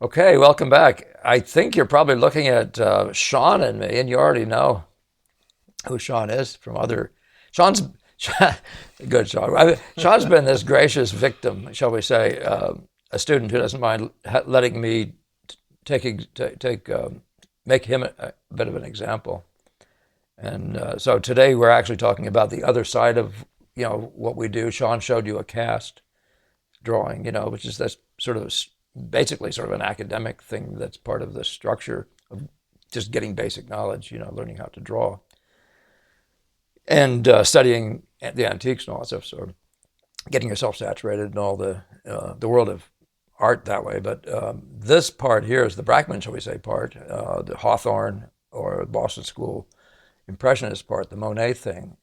Okay, welcome back. I think you're probably looking at Shawn and me, and you already know who Shawn is from other. Shawn's good, Shawn. Shawn's been this gracious victim, shall we say, a student who doesn't mind letting me make him a bit of an example. And so today we're actually talking about the other side of what we do. Shawn showed you a cast drawing, which is this sort of basically sort of an academic thing that's part of the structure of just getting basic knowledge, learning how to draw and studying the antiques and all that stuff. So getting yourself saturated in all the world of art that way. But this part here is the Brackman, shall we say, part, the Hawthorne or Boston School impressionist part, the Monet thing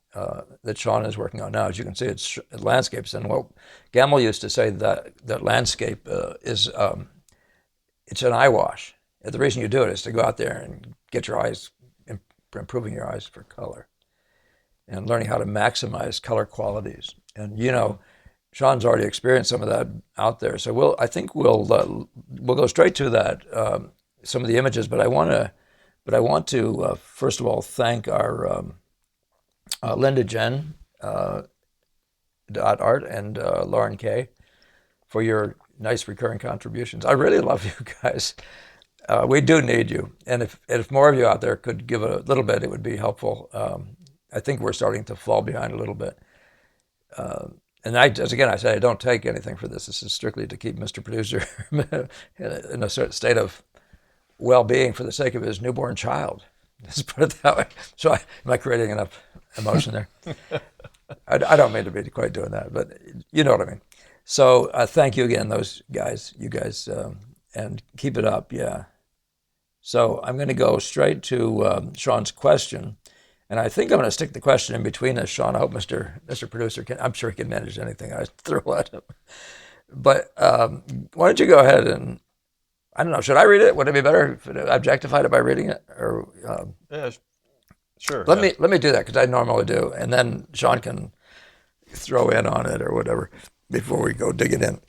that Shawn is working on now. As you can see, it's landscapes. And what Gamble used to say that landscape is it's an eye wash. And the reason you do it is to go out there and get your eyes, improving your eyes for color and learning how to maximize color qualities. And Shawn's already experienced some of that out there. So I think we'll go straight to that, some of the images. But I want to first of all thank our Linda Jen .art and Lauren K for your nice recurring contributions. I really love you guys. We do need you, and if more of you out there could give a little bit, it would be helpful. I think we're starting to fall behind a little bit. And I say I don't take anything for this. This is strictly to keep Mr. Producer in a certain state of well-being for the sake of his newborn child. Let's put it that way. So am I creating enough emotion there? I don't mean to be quite doing that, but you know what I mean. So thank you again, you guys, and keep it up, yeah. So I'm going to go straight to Shawn's question, and I think I'm going to stick the question in between us, Shawn. I hope Mr. Producer I'm sure he can manage anything I throw at him. But why don't you go ahead and, I don't know, should I read it? Would it be better if I objectified it by reading it? Or yeah, sure. Let me do that, because I normally do, and then Shawn can throw in on it or whatever before we go digging in.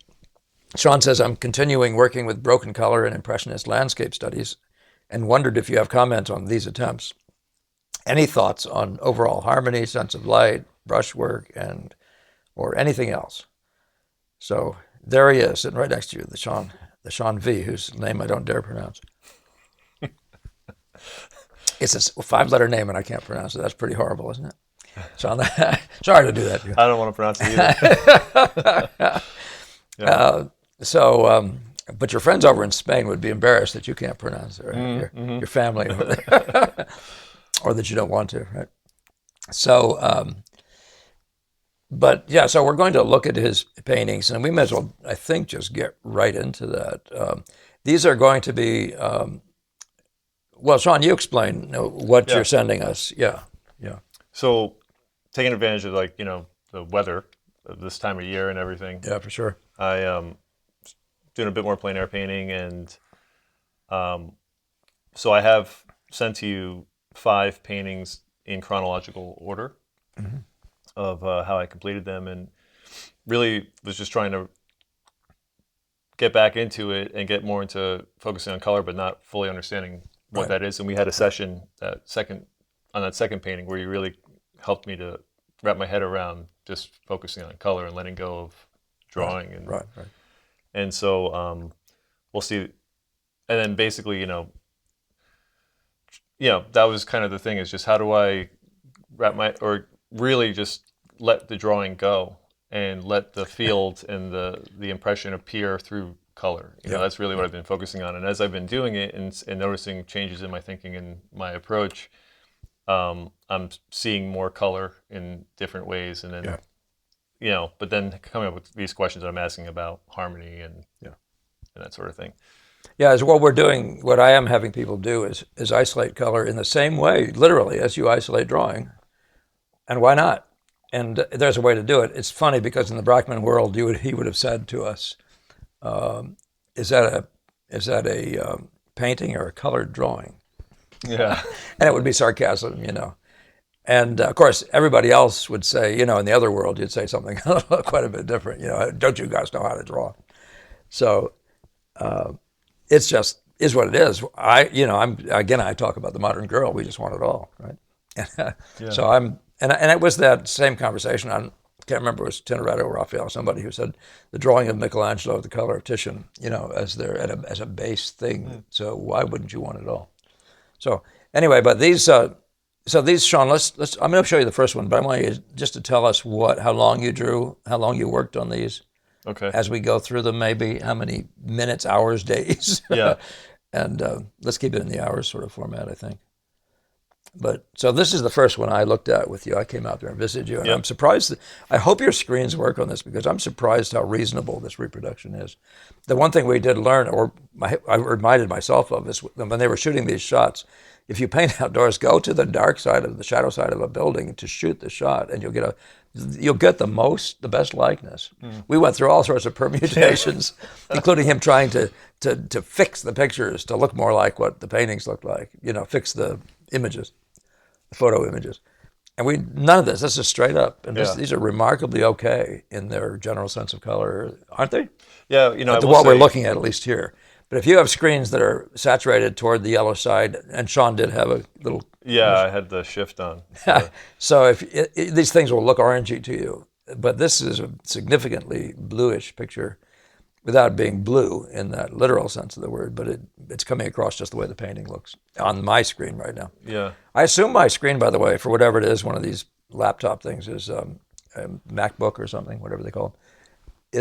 Shawn says, I'm continuing working with broken color and impressionist landscape studies and wondered if you have comments on these attempts. Any thoughts on overall harmony, sense of light, brushwork, or anything else? So there he is, sitting right next to you, the Shawn V, whose name I don't dare pronounce. It's a 5-letter name and I can't pronounce it. That's pretty horrible, isn't it? Shawn, sorry to do that to you. I don't want to pronounce it either. Yeah. But your friends over in Spain would be embarrassed that you can't pronounce it, right? Your family over there. Or that you don't want to, right? So, but yeah, so we're going to look at his paintings, and we may as well, I think, just get right into that. These are going to be, well, Shawn, you explain what you're sending us. Yeah. So, taking advantage of the weather of this time of year and everything. Yeah, for sure. I doing a bit more plein air painting, and so I have sent to you 5 paintings in chronological order of how I completed them, and really was just trying to get back into it and get more into focusing on color, but not fully understanding what that is. And we had a session on that second painting where you really helped me to wrap my head around just focusing on color and letting go of drawing. Right. And so we'll see. And then basically, that was kind of the thing, is just how do I really just let the drawing go and let the field and the impression appear through color. That's really what I've been focusing on. And as I've been doing it and noticing changes in my thinking and my approach, I'm seeing more color in different ways. And then, but then coming up with these questions that I'm asking about harmony and that sort of thing. Yeah, as what I am having people do is isolate color in the same way, literally, as you isolate drawing. And why not? And there's a way to do it. It's funny because in the Brackman world, he would have said to us, "Is that a painting or a colored drawing?" Yeah, and it would be sarcasm, And of course, everybody else would say, in the other world, you'd say something quite a bit different. Don't you guys know how to draw? So it's just is what it is. I talk about the modern girl. We just want it all, right? Yeah. So and it was that same conversation. I can't remember if it was Tintoretto or Raphael, somebody who said the drawing of Michelangelo, the color of Titian, as a base thing. So why wouldn't you want it all? So anyway, but these. So these, Shawn, let's. I'm going to show you the first one, but I want you just to tell us how long you drew, how long you worked on these, Okay. as we go through them, maybe how many minutes, hours, days. Yeah. And let's keep it in the hours sort of format, I think. But so this is the first one I looked at with you. I came out there and visited you, and Yep. I'm surprised. I hope your screens work on this because I'm surprised how reasonable this reproduction is. The one thing we did learn, I reminded myself of, is when they were shooting these shots. If you paint outdoors, go to the dark side of the shadow side of a building to shoot the shot, and you'll get the best likeness. We went through all sorts of permutations, including him trying to fix the pictures to look more like what the paintings looked like. Fix the images, the photo images, and none of this. This is straight up, and these are remarkably okay in their general sense of color, aren't they? Yeah, What we're looking at least here. But if you have screens that are saturated toward the yellow side, and Shawn did have a little. Yeah, I had the shift on. So if these things will look orangey to you, but this is a significantly bluish picture, without being blue in that literal sense of the word. But it's coming across just the way the painting looks on my screen right now. Yeah. I assume my screen, by the way, for whatever it is, one of these laptop things is a MacBook or something, whatever they call it,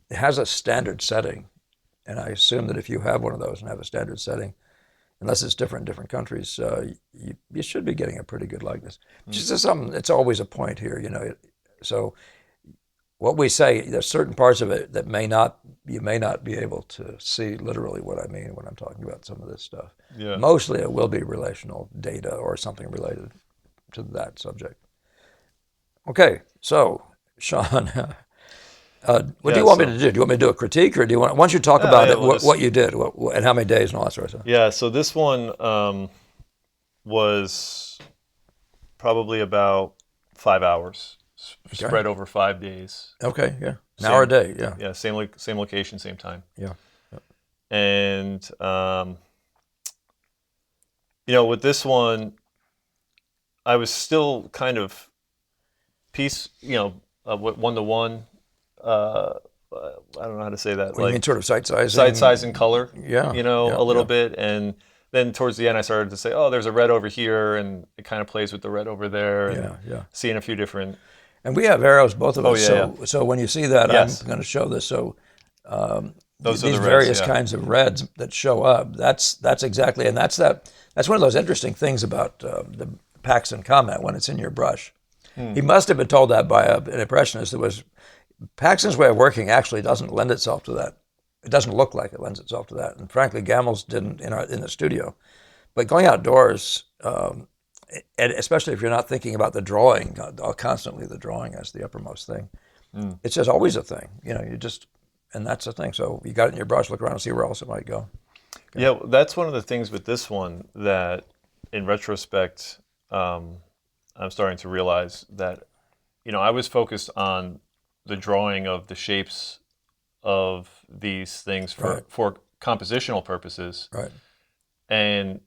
it has a standard setting. And I assume that if you have one of those and have a standard setting, unless it's different in different countries, you should be getting a pretty good likeness. Just as something, it's always a point here, So what we say, there's certain parts of it that you may not be able to see literally what I mean when I'm talking about some of this stuff. Yeah. Mostly it will be relational data or something related to that subject. Okay, so Shawn, what do you want me to do? Do you want me to do a critique, or do you want? Once you talk about it, what you did, and how many days, and all that sort of stuff. Yeah. So this one was probably about 5 hours, spread over 5 days. Okay. Yeah. An hour a day. Yeah. Yeah. Same location, same time. Yeah. And with this one, I was still kind of one-to-one. I don't know how to say that. You mean sort of sight sizing? Sight size and color. Yeah. A little bit. And then towards the end, I started to say, oh, there's a red over here, and it kind of plays with the red over there. And seeing a few different. And we have arrows, both of us. Yeah, so when you see that, yes. I'm going to show this. So these are the various kinds of reds that show up. That's exactly, and that's one of those interesting things about the Paxton comment when it's in your brush. He must have been told that by an impressionist. Paxton's way of working actually doesn't lend itself to that. It doesn't look like it lends itself to that. And frankly, Gamel's didn't in the studio. But going outdoors, and especially if you're not thinking about the drawing, constantly the drawing as the uppermost thing, it's just always a thing. And that's the thing. So you got it in your brush, look around and see where else it might go. Okay. Yeah, that's one of the things with this one that, in retrospect, I'm starting to realize that, I was focused on the drawing of the shapes of these things for compositional purposes. Right. And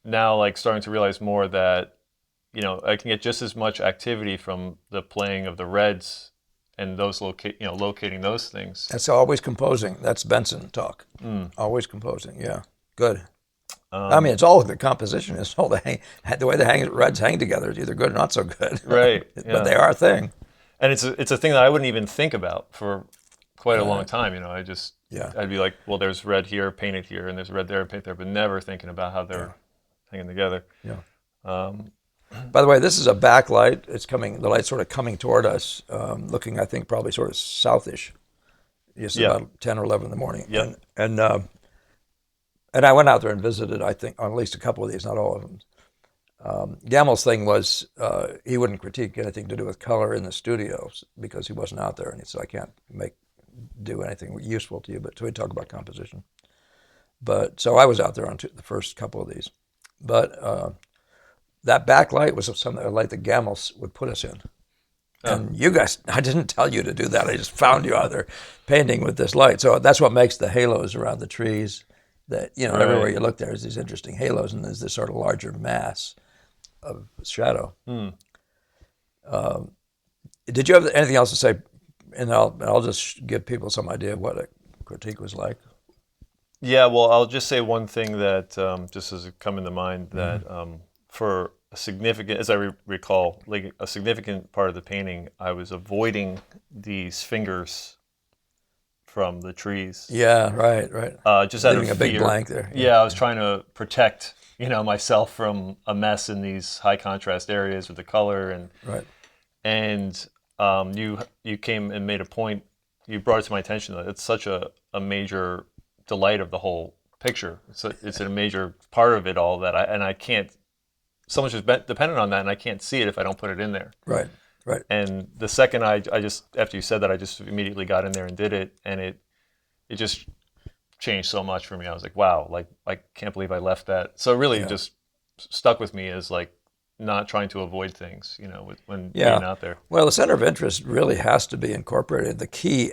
now, starting to realize more that, I can get just as much activity from the playing of the reds and those locating those things. That's always composing. That's Benson talk. Always composing. Yeah. Good. It's all the composition. It's all the way the reds hang together is either good or not so good. Right. But they are a thing. And it's a thing that I wouldn't even think about for quite a long time. I'd be like, well, there's red here, painted here, and there's red there, painted there, but never thinking about how they're hanging together. Yeah. By the way, this is a backlight. The light's sort of coming toward us, looking, I think, probably sort of southish. It's about 10 or 11 in the morning. Yeah. And I went out there and visited, I think, on at least a couple of these, not all of them. Gamel's thing was he wouldn't critique anything to do with color in the studios because he wasn't out there, and he said, I can't do anything useful to you, but so he'd talk about composition. But so I was out there on the first couple of these. But that backlight was something a light that Gamel would put us in. And you guys, I didn't tell you to do that. I just found you out there painting with this light. So that's what makes the halos around the trees that, you know, Right. everywhere you look, there's these interesting halos, and there's this sort of larger mass of shadow. Did you have anything else to say? And I'll just give people some idea of what a critique was like. Yeah, well, I'll just say one thing that just as it come into mind that for a significant, as I recall, like a significant part of the painting, I was avoiding these fingers from the trees. Yeah, right, right. Just out of Leaving a big fear. blank there. Yeah, I was trying to protect, myself from a mess in these high contrast areas with the color Right. and you came and made a point. You brought it to my attention that it's such a major delight of the whole picture. It's a major part of it all that I can't. So much is dependent on that, and I can't see it if I don't put it in there. Right. Right. And the second I just after you said that, I just immediately got in there and did it, and it just changed so much for me. I was like, wow, like I can't believe I left that. So it really just stuck with me as like not trying to avoid things, when being out there. Well, the center of interest really has to be incorporated. The key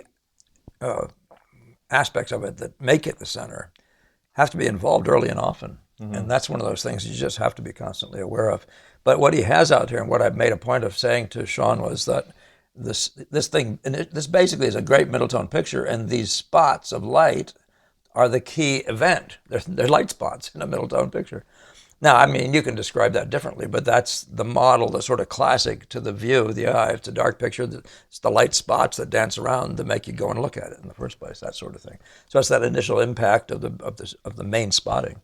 aspects of it that make it the center have to be involved early and often. And that's one of those things you just have to be constantly aware of. But what he has out here, and what I've made a point of saying to Shawn, was that this thing, and this basically is a great middle tone picture, and these spots of light are the key event. They're light spots in a middle tone picture. Now, I mean, you can describe that differently, but that's the model, the sort of classic to the view, the eye. If it's a dark picture, it's the light spots that dance around that make you go and look at it in the first place, that sort of thing. So it's that initial impact of the main spotting.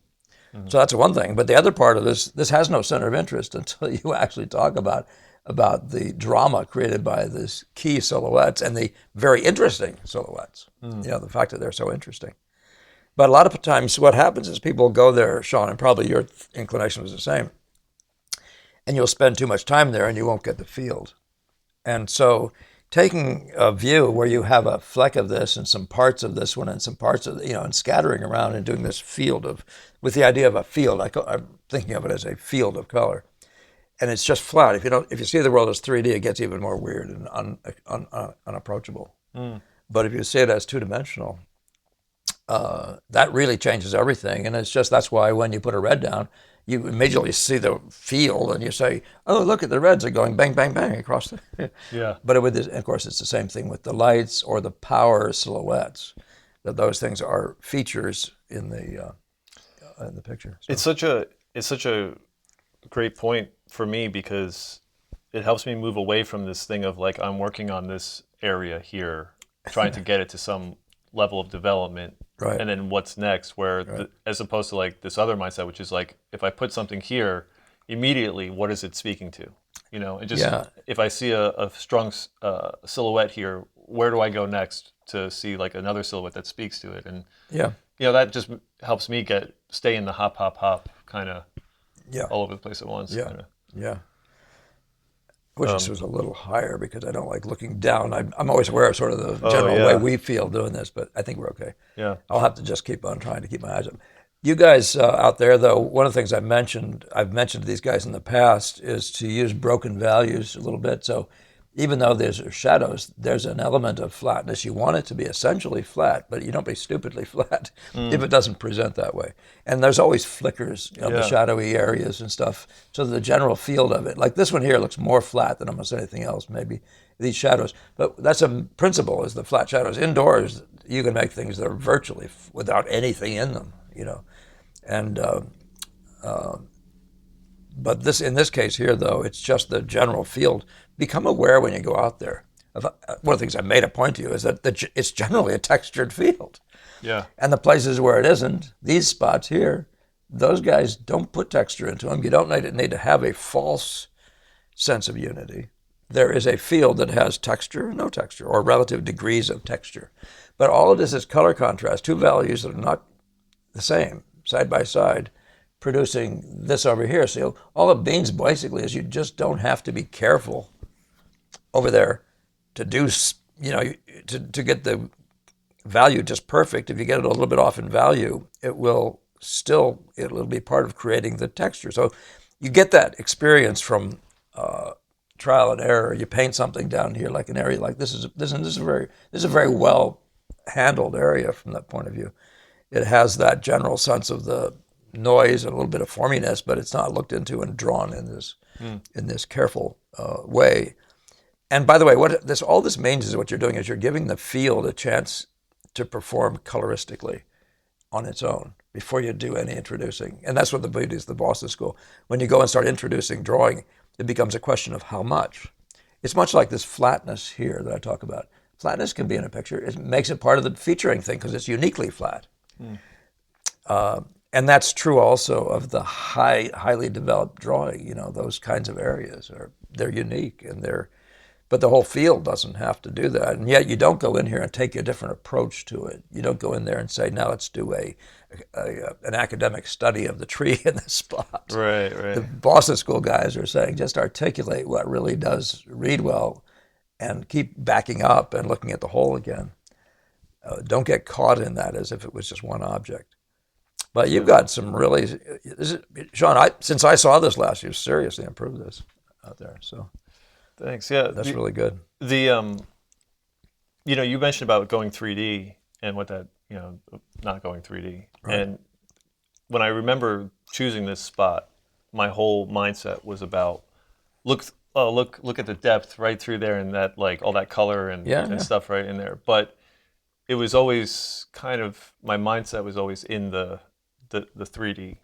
So that's one thing. But the other part of this has no center of interest until you actually talk about the drama created by these key silhouettes and the very interesting silhouettes. The fact that they're so interesting. But a lot of times what happens is people go there, Shawn, and probably your inclination was the same, and you'll spend too much time there and you won't get the field. And so taking a view where you have a fleck of this and some parts of this one and some parts of, and scattering around and doing this field with the idea of a field, I'm thinking of it as a field of color. And it's just flat. If you see the world as 3D, it gets even more weird and unapproachable. But if you see it as two-dimensional, that really changes everything. And that's why when you put a red down, you immediately see the field and you say, oh, look at the reds are going bang, bang, bang across the... Yeah. But of course, it's the same thing with the lights or the power silhouettes, that those things are features in the picture. So. It's such a great point for me because it helps me move away from this thing of like, I'm working on this area here, trying to get it to some level of development. Right. And then what's next, as opposed to like this other mindset, which is like, if I put something here, immediately, what is it speaking to? And just if I see a strong silhouette here, where do I go next to see like another silhouette that speaks to it? And that just helps me stay in the hop, hop, hop kind of all over the place at once. Yeah, yeah. I wish this was a little higher because I don't like looking down. I'm always aware of sort of the general way we feel doing this, but I think we're okay. Yeah. I'll have to just keep on trying to keep my eyes up. You guys out there, though, one of the things I've mentioned to these guys in the past is to use broken values a little bit. So even though there's shadows, there's an element of flatness. You want it to be essentially flat, but you don't be stupidly flat if it doesn't present that way. And there's always flickers of the shadowy areas and stuff. So the general field of it, like this one here looks more flat than almost anything else, maybe, these shadows. But that's a principle, is the flat shadows. Indoors, you can make things that are virtually without anything in them, And but in this case here, though, it's just the general field. Become aware when you go out there. One of the things I made a point to you is that it's generally a textured field. Yeah. And the places where it isn't, these spots here, those guys don't put texture into them. You don't need to have a false sense of unity. There is a field that has texture and no texture, or relative degrees of texture. But all of this is color contrast, two values that are not the same, side by side, producing this over here. So all it means basically is you just don't have to be careful over there to do, to get the value just perfect. If you get it a little bit off in value, it'll be part of creating the texture. So you get that experience from trial and error. You paint something down here, like an area like this is a very well handled area from that point of view. it has that general sense of the noise and a little bit of forminess, but it's not looked into and drawn in this careful way. And by the way, all this means is what you're doing is you're giving the field a chance to perform coloristically on its own before you do any introducing. And that's what the beauty is the Boston School. When you go and start introducing drawing, it becomes a question of how much. It's much like this flatness here that I talk about. Flatness can be in a picture. It makes it part of the featuring thing because it's uniquely flat. And that's true also of the highly developed drawing. You know, those kinds of areas they're unique and but the whole field doesn't have to do that. And yet you don't go in here and take a different approach to it. You don't go in there and say, now let's do an academic study of the tree in this spot. Right. The Boston School guys are saying just articulate what really does read well and keep backing up and looking at the whole again. Don't get caught in that as if it was just one object. But you've got some really, Shawn, since I saw this last year, seriously improved this out there. So thanks. Yeah, that's really good. You mentioned about going 3D and what that, not going 3D. Right. And when I remember choosing this spot, my whole mindset was about look at the depth right through there and that like all that color and stuff right in there. But it was always kind of my mindset was always in the 3D.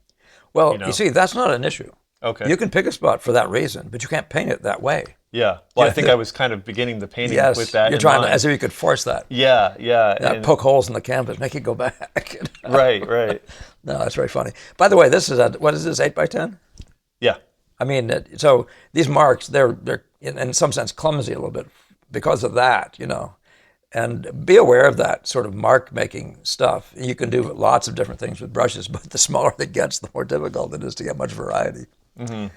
Well, you see, that's not an issue. Okay. You can pick a spot for that reason, but you can't paint it that way. Yeah. Well, I think I was kind of beginning the painting with that. You're trying to, as if you could force that. Yeah. And poke holes in the canvas, make it go back. Right. No, that's very funny. By the way, this is what is this, 8 by 10? Yeah. I mean, so these marks, they're in some sense clumsy a little bit because of that, And be aware of that sort of mark making stuff. You can do lots of different things with brushes, but the smaller it gets, the more difficult it is to get much variety. Mm-hmm.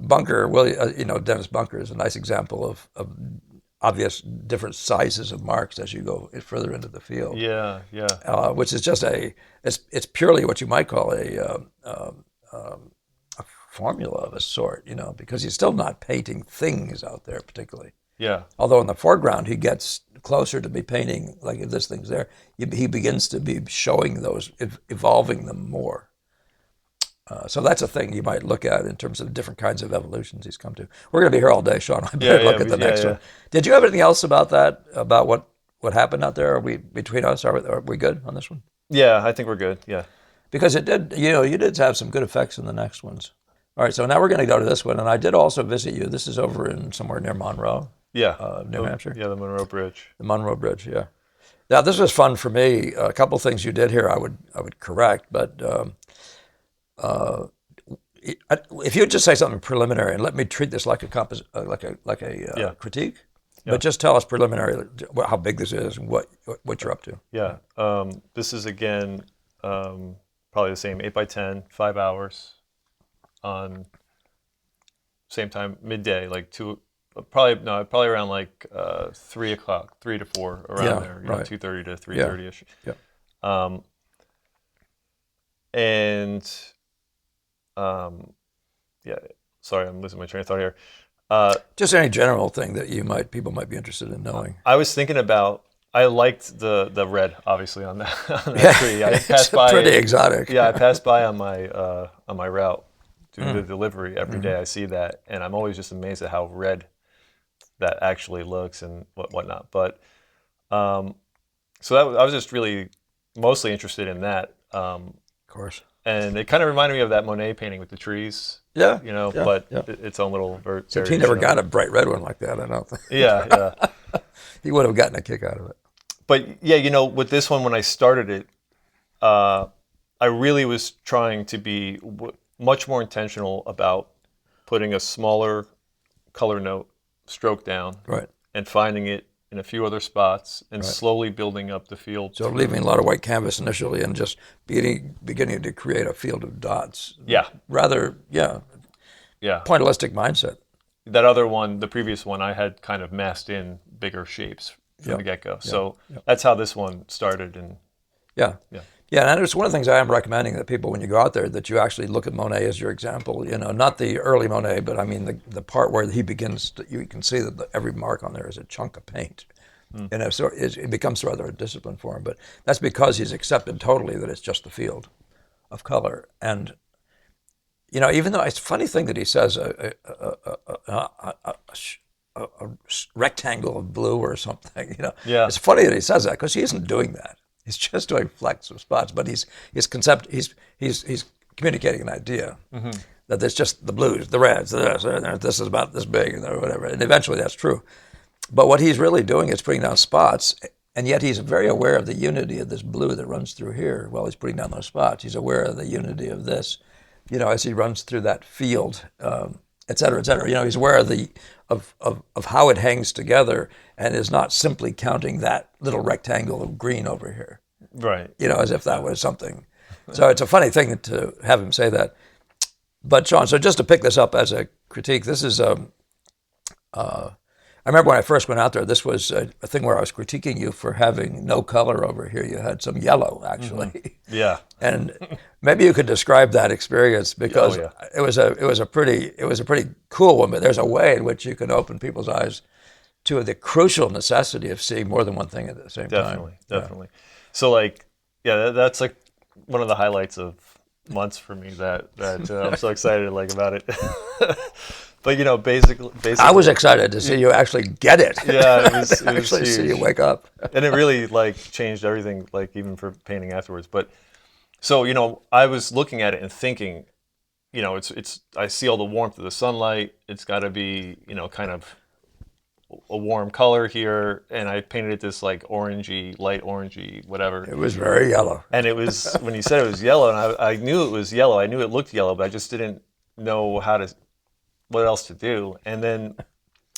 Bunker, Dennis Bunker is a nice example of obvious different sizes of marks as you go further into the field. Yeah. Which is just it's purely what you might call a formula of a sort, because he's still not painting things out there particularly. Yeah. Although in the foreground he gets closer to be painting, like if this thing's there, he begins to be showing those, evolving them more. So that's a thing you might look at in terms of different kinds of evolutions he's come to. We're going to be here all day, Shawn. I better look at the next one. Did you have anything else about that, about what happened out there? Are we between us? Are we good on this one? Yeah, I think we're good. Yeah. Because it did, you did have some good effects in the next ones. All right, so now we're going to go to this one, and I did also visit you. This is over in somewhere near Monroe. Yeah. New Hampshire. Yeah, the Monroe Bridge. The Monroe Bridge, yeah. Now this was fun for me. A couple things you did here I would correct, but if you would just say something preliminary and let me treat this like a critique, but just tell us preliminary how big this is and what you're up to. Yeah. This is again probably the same 8 by 10, 5 hours on same time midday, like probably around like 3 o'clock, 3 to 4 around there, right. 2:30 to 3:30ish. Yeah. Sorry, I'm losing my train of thought here. Just any general thing that people might be interested in knowing. I was thinking about. I liked the red, obviously, on that tree. I passed by. Pretty exotic. Yeah, I passed by on my route doing the delivery every day. I see that, and I'm always just amazed at how red that actually looks and whatnot. But so I was just really mostly interested in that. Of course. And it kind of reminded me of that Monet painting with the trees. Yeah. But its own little variation. Except he never got a bright red one like that, I don't think. Yeah. He would have gotten a kick out of it. But yeah, with this one, when I started it, I really was trying to be much more intentional about putting a smaller color note stroke down, right, and finding it in a few other spots and slowly building up the field. So leaving a lot of white canvas initially and just beginning to create a field of dots. Yeah. Rather, pointillistic mindset. That other one, the previous one, I had kind of masked in bigger shapes from the get-go. So that's how this one started. And Yeah, and it's one of the things I am recommending that people, when you go out there, that you actually look at Monet as your example. Not the early Monet, but I mean the part where he begins. You can see that every mark on there is a chunk of paint. And so it becomes rather a discipline for him. But that's because he's accepted totally that it's just the field of color. And even though it's a funny thing that he says a rectangle of blue or something, Yeah. it's funny that he says that because he isn't doing that. He's just doing flecks of spots, but he's communicating an idea that there's just the blues, the reds, this is about this big, or whatever. And eventually that's true. But what he's really doing is putting down spots, and yet he's very aware of the unity of this blue that runs through here while he's putting down those spots. He's aware of the unity of this, as he runs through that field, et cetera, et cetera. He's aware of how it hangs together and is not simply counting that little rectangle of green over here. Right. As if that was something. So it's a funny thing to have him say that. But Shawn, so just to pick this up as a critique, this is I remember when I first went out there, this was a thing where I was critiquing you for having no color over here. You had some yellow, actually. Yeah. And maybe you could describe that experience because it was a pretty cool one. But there's a way in which you can open people's eyes to the crucial necessity of seeing more than one thing at the same time. Definitely. So that's like one of the highlights of months for me that I'm so excited about it. But basically, I was excited to see you actually get it. Yeah, it was actually huge. See you wake up, and it really changed everything. Even for painting afterwards. But so I was looking at it and thinking, it's I see all the warmth of the sunlight. It's got to be kind of a warm color here, and I painted it this orangey, light orangey, whatever. It was very yellow. And it was when you said it was yellow, and I knew it was yellow. I knew it looked yellow, but I just didn't know what else to do. And then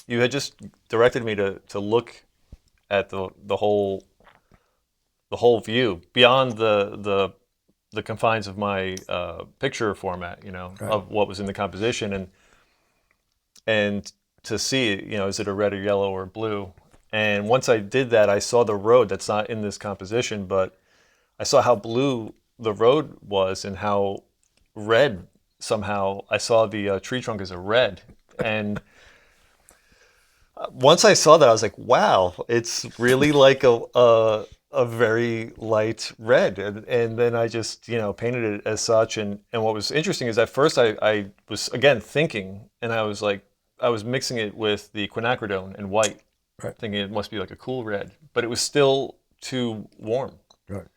you had just directed me to look at the whole view beyond the confines of my picture format, Right. of what was in the composition, and to see, is it a red or yellow or blue? And once I did that, I saw the road that's not in this composition, but I saw how blue the road was and how red somehow I saw the tree trunk as a red. And once I saw that, I was like, wow, it's really like a very light red. And then I just, painted it as such. And what was interesting is at first I was, again, thinking, and I was mixing it with the quinacridone in white, right, thinking it must be like a cool red, but it was still too warm. right.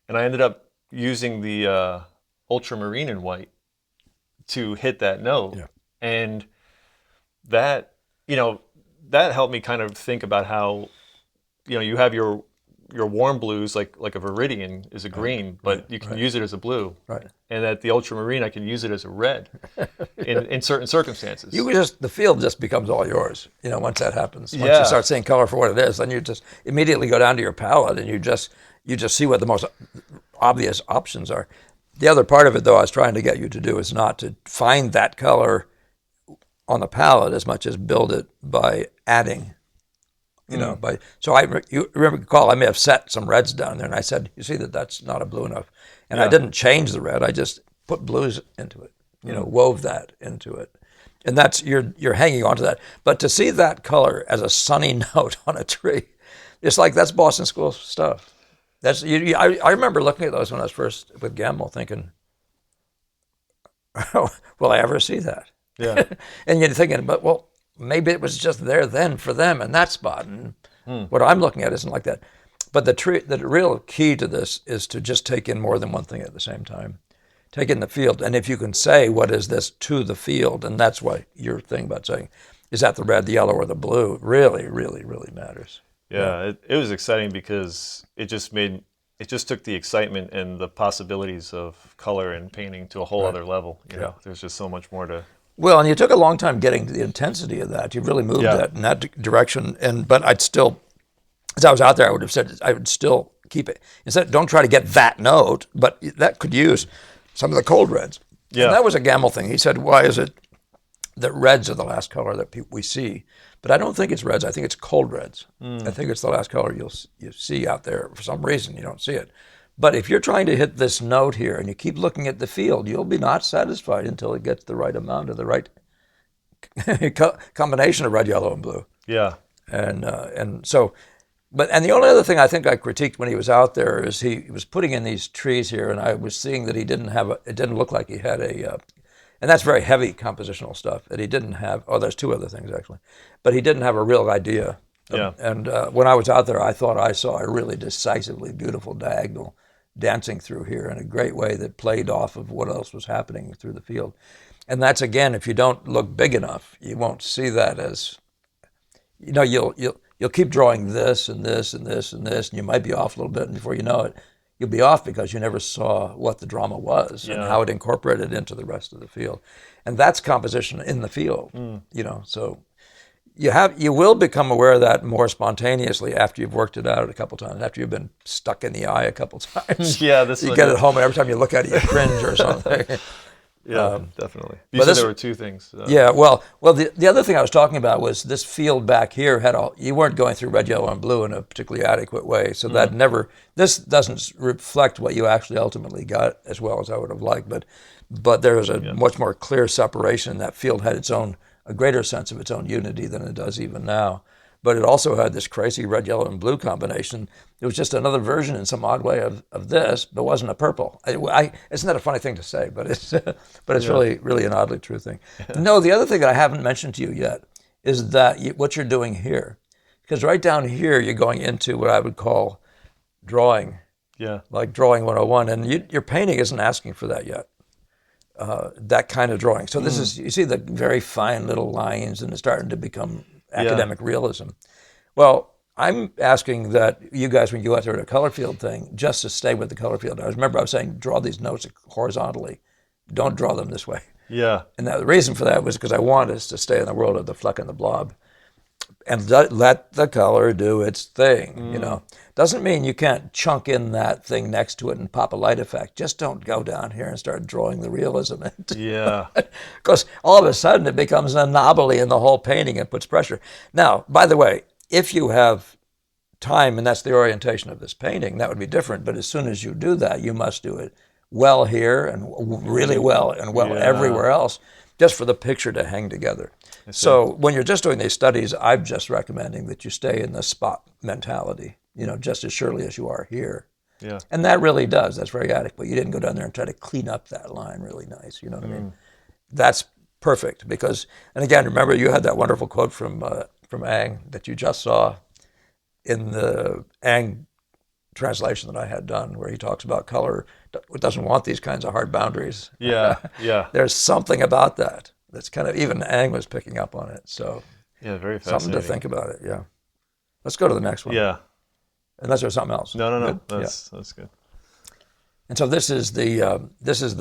And I ended up using the ultramarine in white to hit that note. Yeah. And that, that helped me kind of think about how, you have your warm blues, like a viridian is a green, but you can use it as a blue. Right. And at the ultramarine, I can use it as a red in certain circumstances. The field just becomes all yours, once that happens. Once Yeah. you start seeing color for what it is, then you just immediately go down to your palette and you just see what the most obvious options are. The other part of it, though, I was trying to get you to do is not to find that color on the palette as much as build it by adding. You recall I may have set some reds down there, and I said, you see that's not a blue enough, and I didn't change the red. I just put blues into it, wove that into it, and that's you're hanging on to that. But to see that color as a sunny note on a tree, it's like that's Boston School stuff. That's I remember looking at those when I was first with Gamble, thinking, will I ever see that? Yeah. And you're thinking, but maybe it was just there then for them in that spot, and what I'm looking at isn't like that. But the real key to this is to just take in more than one thing at the same time. Take in the field, and if you can say what is this to the field, and that's what your thing about saying, is that the red, the yellow, or the blue, really, really, really matters. Yeah, it was exciting because it just took the excitement and the possibilities of color and painting to a whole other level. You know, there's just so much more to. Well, and you took a long time getting to the intensity of that. You really moved that in that direction. But I'd still, as I was out there, I would have said I would still keep it. Instead, don't try to get that note, but that could use some of the cold reds. Yeah. And that was a Gamble thing. He said, why is it that reds are the last color that we see? But I don't think it's reds. I think it's cold reds. I think it's the last color you see out there. For some reason, you don't see it. But if you're trying to hit this note here and you keep looking at the field, you'll be not satisfied until it gets the right amount of the right combination of red, yellow, and blue. Yeah. And so and the only other thing I think I critiqued when he was out there is he was putting in these trees here, and I was seeing that he didn't have it didn't look like he had and that's very heavy compositional stuff. That he didn't have. Oh, there's two other things actually, but he didn't have a real idea. Yeah. And when I was out there, I thought I saw a really decisively beautiful diagonal dancing through here in a great way that played off of what else was happening through the field. And that's, again, if you don't look big enough, you won't see that as, you'll keep drawing this and this and this and this, and you might be off a little bit, and before you know it, you'll be off because you never saw what the drama was and how it incorporated into the rest of the field. And that's composition in the field, so you will become aware of that more spontaneously after you've worked it out a couple times, after you've been stuck in the eye a couple times. Yeah, you get it home, and every time you look at it, you cringe or something. Yeah, definitely. You said there were two things. Yeah, well, the other thing I was talking about was this field back here you weren't going through red, yellow, and blue in a particularly adequate way, so that this doesn't reflect what you actually ultimately got as well as I would have liked, but there was a much more clear separation. That field had a greater sense of its own unity than it does even now. But it also had this crazy red, yellow, and blue combination. It was just another version in some odd way of this, but wasn't a purple. It's not a funny thing to say, but it's really, really an oddly true thing. No, the other thing that I haven't mentioned to you yet is that what you're doing here. Because right down here, you're going into what I would call drawing. Yeah. Like drawing 101. And your painting isn't asking for that yet. That kind of drawing. So this is, you see the very fine little lines, and it's starting to become academic realism. Well, I'm asking that you guys, when you go out there at a color field thing, just to stay with the color field. I was saying, draw these notes horizontally. Don't draw them this way. Yeah. And the reason for that was because I want us to stay in the world of the fleck and the blob. And let the color do its thing, Doesn't mean you can't chunk in that thing next to it and pop a light effect. Just don't go down here and start drawing the realism into it. Yeah. Because all of a sudden it becomes an anomaly in the whole painting and puts pressure. Now, by the way, if you have time, and that's the orientation of this painting, that would be different. But as soon as you do that, you must do it well here and really well and everywhere else, just for the picture to hang together. So when you're just doing these studies, I'm just recommending that you stay in the spot mentality, just as surely as you are here. Yeah. And that really does. That's very adequate. You didn't go down there and try to clean up that line really nice. You know what I mean? That's perfect because, and again, remember you had that wonderful quote from Ang that you just saw in the Ang translation that I had done, where he talks about color doesn't want these kinds of hard boundaries. Yeah, yeah. There's something about that that's kind of, even Ang was picking up on it. So yeah, very fascinating. Something to think about it. Yeah. Let's go to the next one. Yeah. Unless there's something else. No. Good? That's good. And so this is the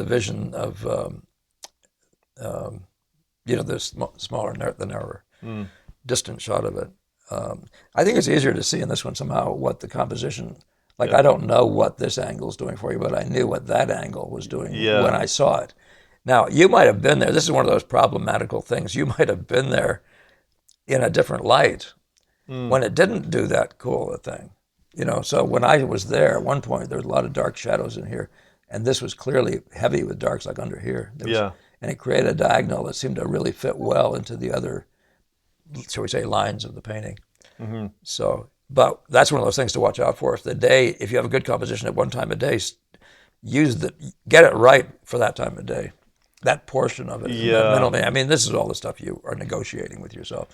vision of the smaller, the narrower, distant shot of it. I think it's easier to see in this one somehow what the composition. Like I don't know what this angle is doing for you, but I knew what that angle was doing when I saw it. Now you might have been there. This is one of those problematical things. You might have been there in a different light when it didn't do that cool a thing. So when I was there, at one point, there was a lot of dark shadows in here, and this was clearly heavy with darks like under here. And it created a diagonal that seemed to really fit well into the other, shall we say, lines of the painting. Mm-hmm. So, but that's one of those things to watch out for. If you have a good composition at one time of day, get it right for that time of day. That portion of it. I mean, this is all the stuff you are negotiating with yourself.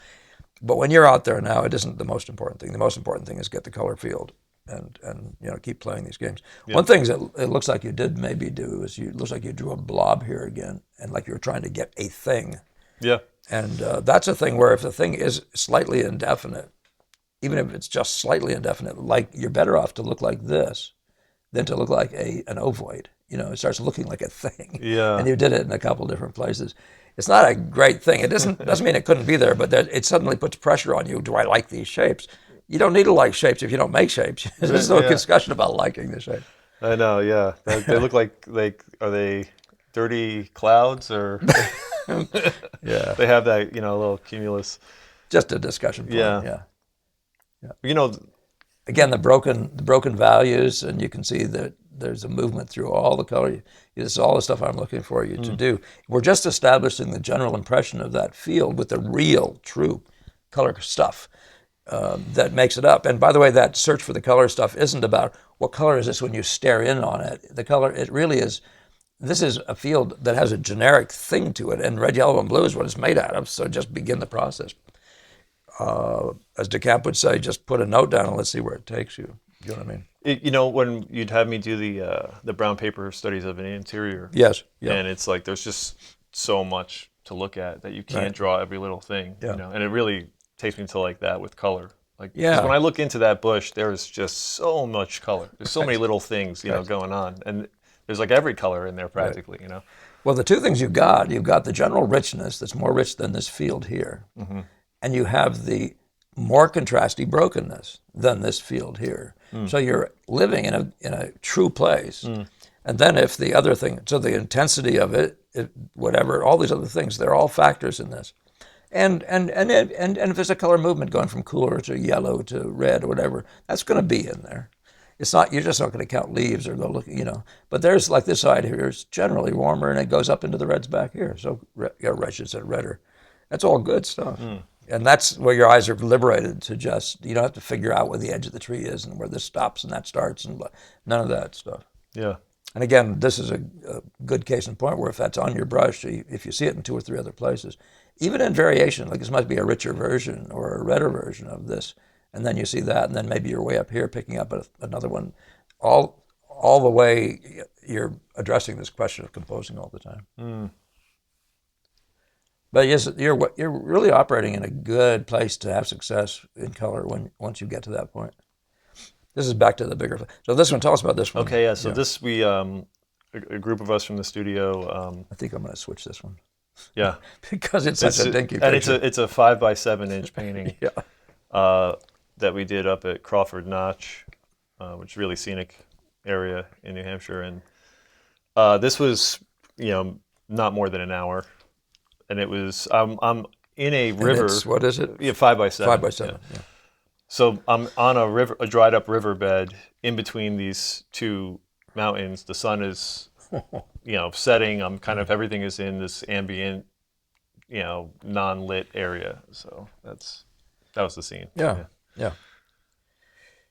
But when you're out there now, it isn't the most important thing. The most important thing is get the color field and keep playing these games. Yeah. One thing that it looks like you did maybe do is it looks like you drew a blob here again, and like you were trying to get a thing. Yeah. And that's a thing where if the thing is slightly indefinite, even if it's just slightly indefinite, like you're better off to look like this than to look like an ovoid. It starts looking like a thing. Yeah. And you did it in a couple different places. It's not a great thing. It doesn't mean it couldn't be there, but it suddenly puts pressure on you. Do I like these shapes? You don't need to like shapes if you don't make shapes. There's no discussion about liking the shape. I know, yeah. They look like are they dirty clouds or? Yeah. They have that, little cumulus. Just a discussion point. Yeah. Again, the broken values, and you can see that there's a movement through all the color. This is all the stuff I'm looking for you to do. We're just establishing the general impression of that field with the real, true color stuff. that makes it up. And by the way, that search for the color stuff isn't about what color is this when you stare in on it. The color, it really is, this is a field that has a generic thing to it, and red, yellow, and blue is what it's made out of, so just begin the process. As DeCamp would say, just put a note down and let's see where it takes you. You know what I mean? You know, when you'd have me do the brown paper studies of an interior. Yes. Yeah. And it's like there's just so much to look at that you can't draw every little thing. Yeah. You know, and it really takes me to like that with color. Like, 'cause Yeah. when I look into that bush, there is just so much color. There's so many little things, you know, going on, and there's like every color in there practically. You know. Well, the two things you've got the general richness that's more rich than this field here, and you have the more contrasty brokenness than this field here. So you're living in a true place. And then if the other thing, so the intensity of it, whatever, all these other things, they're all factors in this. And if there's a color movement going from cooler to yellow to red or whatever, that's going to be in there. It's not, you're just not going to count leaves or go look, you know. But there's like this side here is generally warmer and it goes up into the reds back here. So red should say redder. That's all good stuff. And that's where your eyes are liberated to just, you don't have to figure out where the edge of the tree is and where this stops and that starts and none of that stuff. Yeah. And again, this is a good case in point where if that's on your brush, if you see it in 2 or 3 other places, even in variation, like this might be a richer version or a redder version of this, and then you see that, and then maybe you're way up here picking up another one, all the way you're addressing this question of composing all the time. But yes, you're really operating in a good place to have success in color once you get to that point. This is back to the bigger. So this one, tell us about this one. Okay, yeah. So this we a group of us from the studio. I think I'm going to switch this one. Yeah, because it's such a dinky and picture. it's a 5 by 7 inch painting. That we did up at Crawford Notch, which is a really scenic area in New Hampshire, and this was not more than an hour. And it was I'm in a river. What is it? Yeah, 5 by 7. 5 by 7. Yeah. So I'm on a dried up riverbed in between these two mountains. The sun is, setting. I'm kind of everything is in this ambient, non-lit area. So that was the scene. Yeah.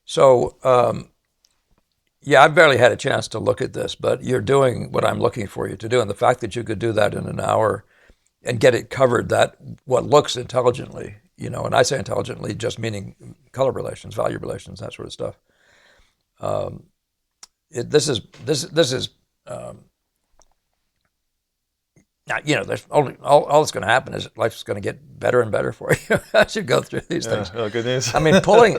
So I barely had a chance to look at this, but you're doing what I'm looking for you to do, and the fact that you could do that in an hour and get it covered, that what looks intelligently, and I say intelligently just meaning color relations, value relations, that sort of stuff. This is there's only all that's going to happen is life's going to get better and better for you as you go through these things. Oh, good news. I mean, pulling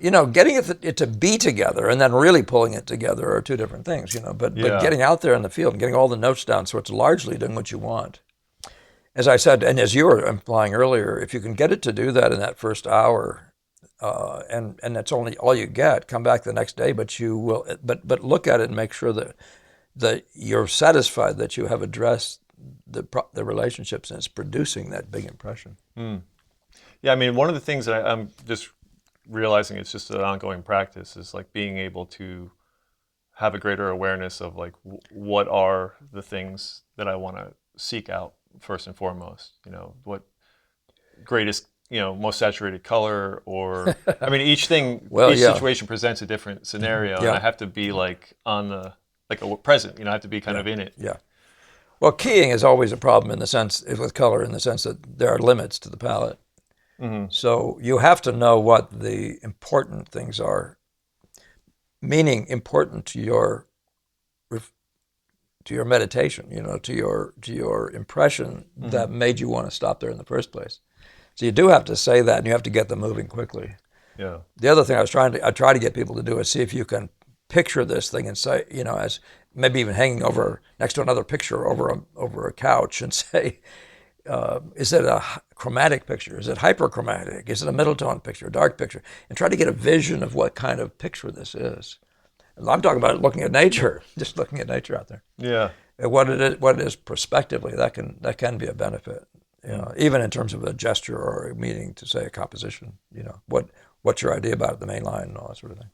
getting it to be together and then really pulling it together are two different things, But getting out there in the field and getting all the notes down, so it's largely doing what you want. As I said, and as you were implying earlier, if you can get it to do that in that first hour, and that's only all you get, come back the next day, but you will, but look at it and make sure that you're satisfied that you have addressed the relationships and it's producing that big impression. Yeah, I mean, one of the things that I'm just realizing, it's just an ongoing practice, is like being able to have a greater awareness of like what are the things that I want to seek out first and foremost. What greatest, most saturated color, or I mean, each situation presents a different scenario, and I have to be like on the present. I have to be kind of in it. Yeah. Well, keying is always a problem with color, in the sense that there are limits to the palette. So you have to know what the important things are, meaning important to your meditation, to your impression that made you want to stop there in the first place. So you do have to say that, and you have to get them moving quickly. Yeah. The other thing I try to get people to do is see if you can picture this thing and say, as maybe even hanging over next to another picture over a couch, and say, is it a chromatic picture? Is it hyperchromatic? Is it a middle tone picture, a dark picture? And try to get a vision of what kind of picture this is. And I'm talking about looking at nature, just looking at nature out there. Yeah. And what it is prospectively, that can be a benefit. Even in terms of a gesture or a meaning to say a composition. What's your idea about the main line and all that sort of thing.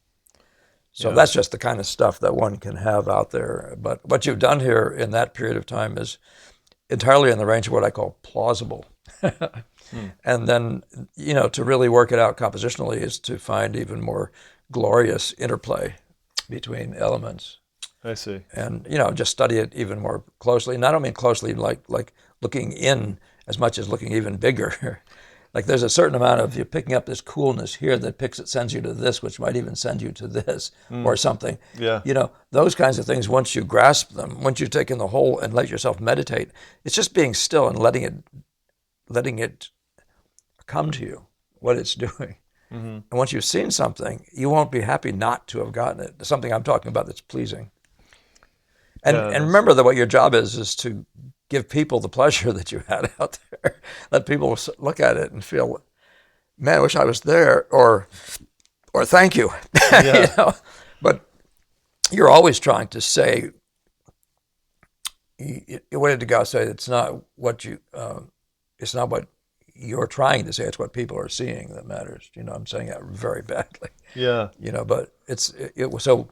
So that's just the kind of stuff that one can have out there. But what you've done here in that period of time is entirely in the range of what I call plausible. And then, to really work it out compositionally is to find even more glorious interplay between elements. I see. And, just study it even more closely. And I don't mean closely like looking in as much as looking even bigger. Like there's a certain amount of you're picking up this coolness here that sends you to this, which might even send you to this or something. Yeah. Those kinds of things, once you grasp them, once you take in the whole and let yourself meditate, it's just being still and letting it come to you, what it's doing. And once you've seen something, you won't be happy not to have gotten it. Something I'm talking about that's pleasing. And remember that what your job is to give people the pleasure that you had out there. Let people look at it and feel, man, I wish I was there, or thank you. Yeah. But you're always trying to say, you wanted to go say it's not what you're trying to say, it's what people are seeing that matters. I'm saying that very badly. Yeah. But so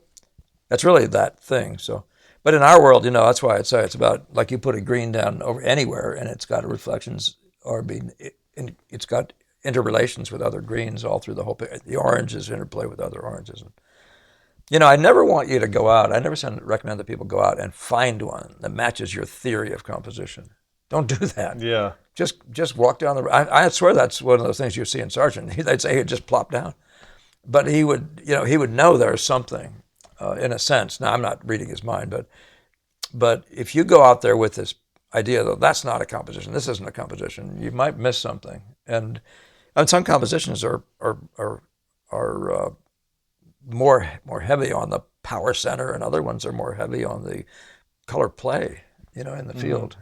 that's really that thing. So, but in our world, that's why I'd say it's about, like, you put a green down over anywhere and it's got reflections it's got interrelations with other greens all through the whole picture. The oranges interplay with other oranges. And, I never want you to go out. I never recommend that people go out and find one that matches your theory of composition. Don't do that. Yeah. Just walk down the road. I swear that's one of those things you see in Sargent. They'd say he'd just plop down. But he would know there's something, in a sense. Now, I'm not reading his mind, but if you go out there with this idea that that's not a composition, this isn't a composition, you might miss something. And some compositions are more heavy on the power center, and other ones are more heavy on the color play, in the field.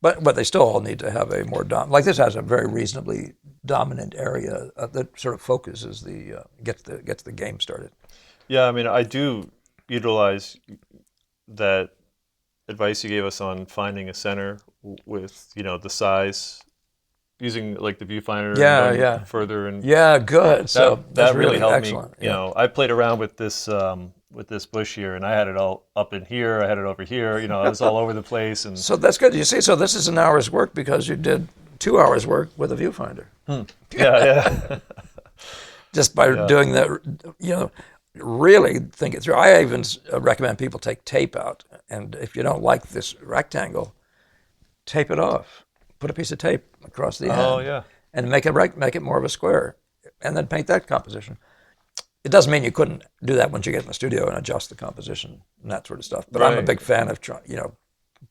But they still all need to have a more like this has a very reasonably dominant area that sort of focuses gets the game started. Yeah, I mean, I do utilize that advice you gave us on finding a center with, the size, using like the viewfinder and going further. And yeah, good. So that really really helped excellent. me. I played around with this bush here, and I had it all up in here, I had it over here, it was all over the place. And so that's good. You see, so this is an hour's work because you did 2 hours work with a viewfinder. Yeah. Just by doing that, really think it through. I even recommend people take tape out, and if you don't like this rectangle, tape it off. Put a piece of tape across the end. Oh, yeah. And make it more of a square, and then paint that composition. It doesn't mean you couldn't do that once you get in the studio and adjust the composition and that sort of stuff. But I'm a big fan of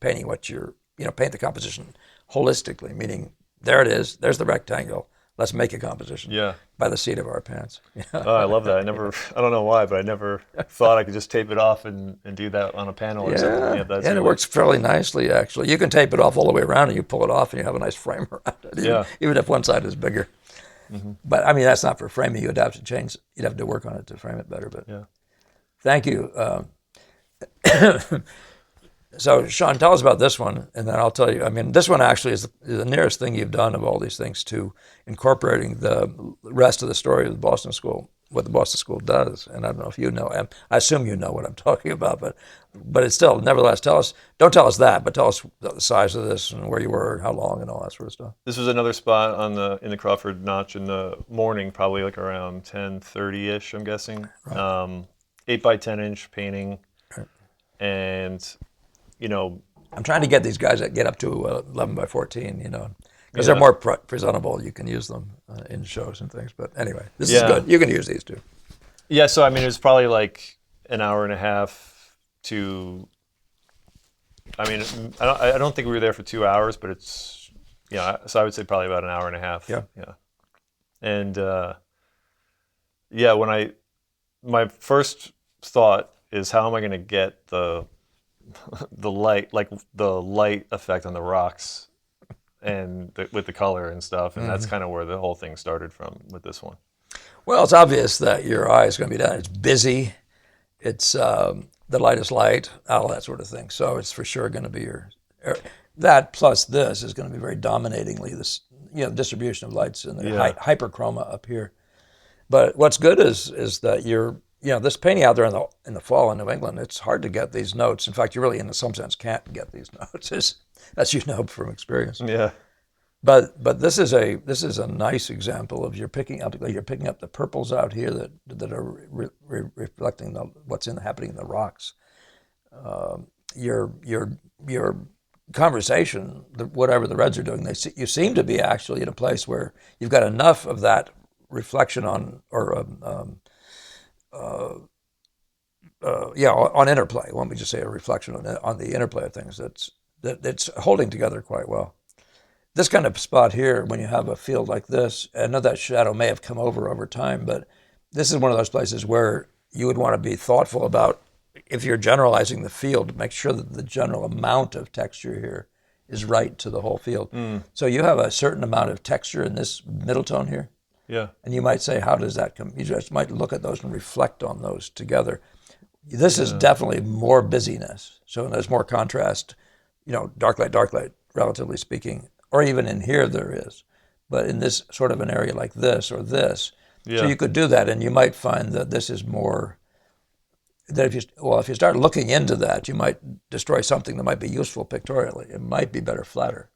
painting paint the composition holistically, meaning there it is, there's the rectangle. Let's make a composition by the seat of our pants. Oh, I love that. I don't know why, but I never thought I could just tape it off and do that on a panel or something. Yeah, and it works fairly nicely, actually. You can tape it off all the way around and you pull it off and you have a nice frame around it, even if one side is bigger. Mm-hmm. But I mean, that's not for framing. You'd have to work on it to frame it better. But thank you. So, Shawn, tell us about this one, and then I'll tell you. I mean, this one actually is the nearest thing you've done of all these things to incorporating the rest of the story of the Boston School, what the Boston School does. And I don't know if you know. I assume you know what I'm talking about, but it's still, nevertheless, don't tell us that, but tell us the size of this and where you were and how long and all that sort of stuff. This was another spot in the Crawford Notch in the morning, probably like around 10:30-ish, I'm guessing. Right. 8 by 10 inch painting, right. And I'm trying to get these guys that get up to 11 by 14, because they're more presentable. You can use them in shows and things. But anyway, this is good. You can use these too. Yeah, so I mean, it's probably like an hour and a half to. I mean, I don't think we were there for 2 hours, but it's so I would say probably about an hour and a half. Yeah. And when my first thought is, how am I going to get the light, like the light effect on the rocks and with the color and stuff. And that's kind of where the whole thing started from with this one. Well, it's obvious that your eye is going to be down. It's busy. It's the lightest light, all that sort of thing. So it's for sure going to be that plus this is going to be very dominatingly this, distribution of lights and the hyperchroma up here. But what's good is that you're, this painting out there in the fall in New England, it's hard to get these notes. In fact, you really, in some sense, can't get these notes, as you know from experience. Yeah. But this is a nice example of you're picking up the purples out here that are reflecting what's happening in the rocks. Your conversation, whatever the reds are doing, you seem to be actually in a place where you've got enough of that reflection on on interplay. Why don't we just say a reflection on the interplay of things that's holding together quite well. This kind of spot here, when you have a field like this, I know that shadow may have come over time, but this is one of those places where you would want to be thoughtful about, if you're generalizing the field, make sure that the general amount of texture here is right to the whole field. So you have a certain amount of texture in this middle tone here. Yeah. And you might say, how does that come? You just might look at those and reflect on those together. This is definitely more busyness. So there's more contrast, dark light, relatively speaking. Or even in here there is. But in this sort of an area like this or this. Yeah. So you could do that, and you might find that this is more, that if you start looking into that, you might destroy something that might be useful pictorially. It might be better flatter.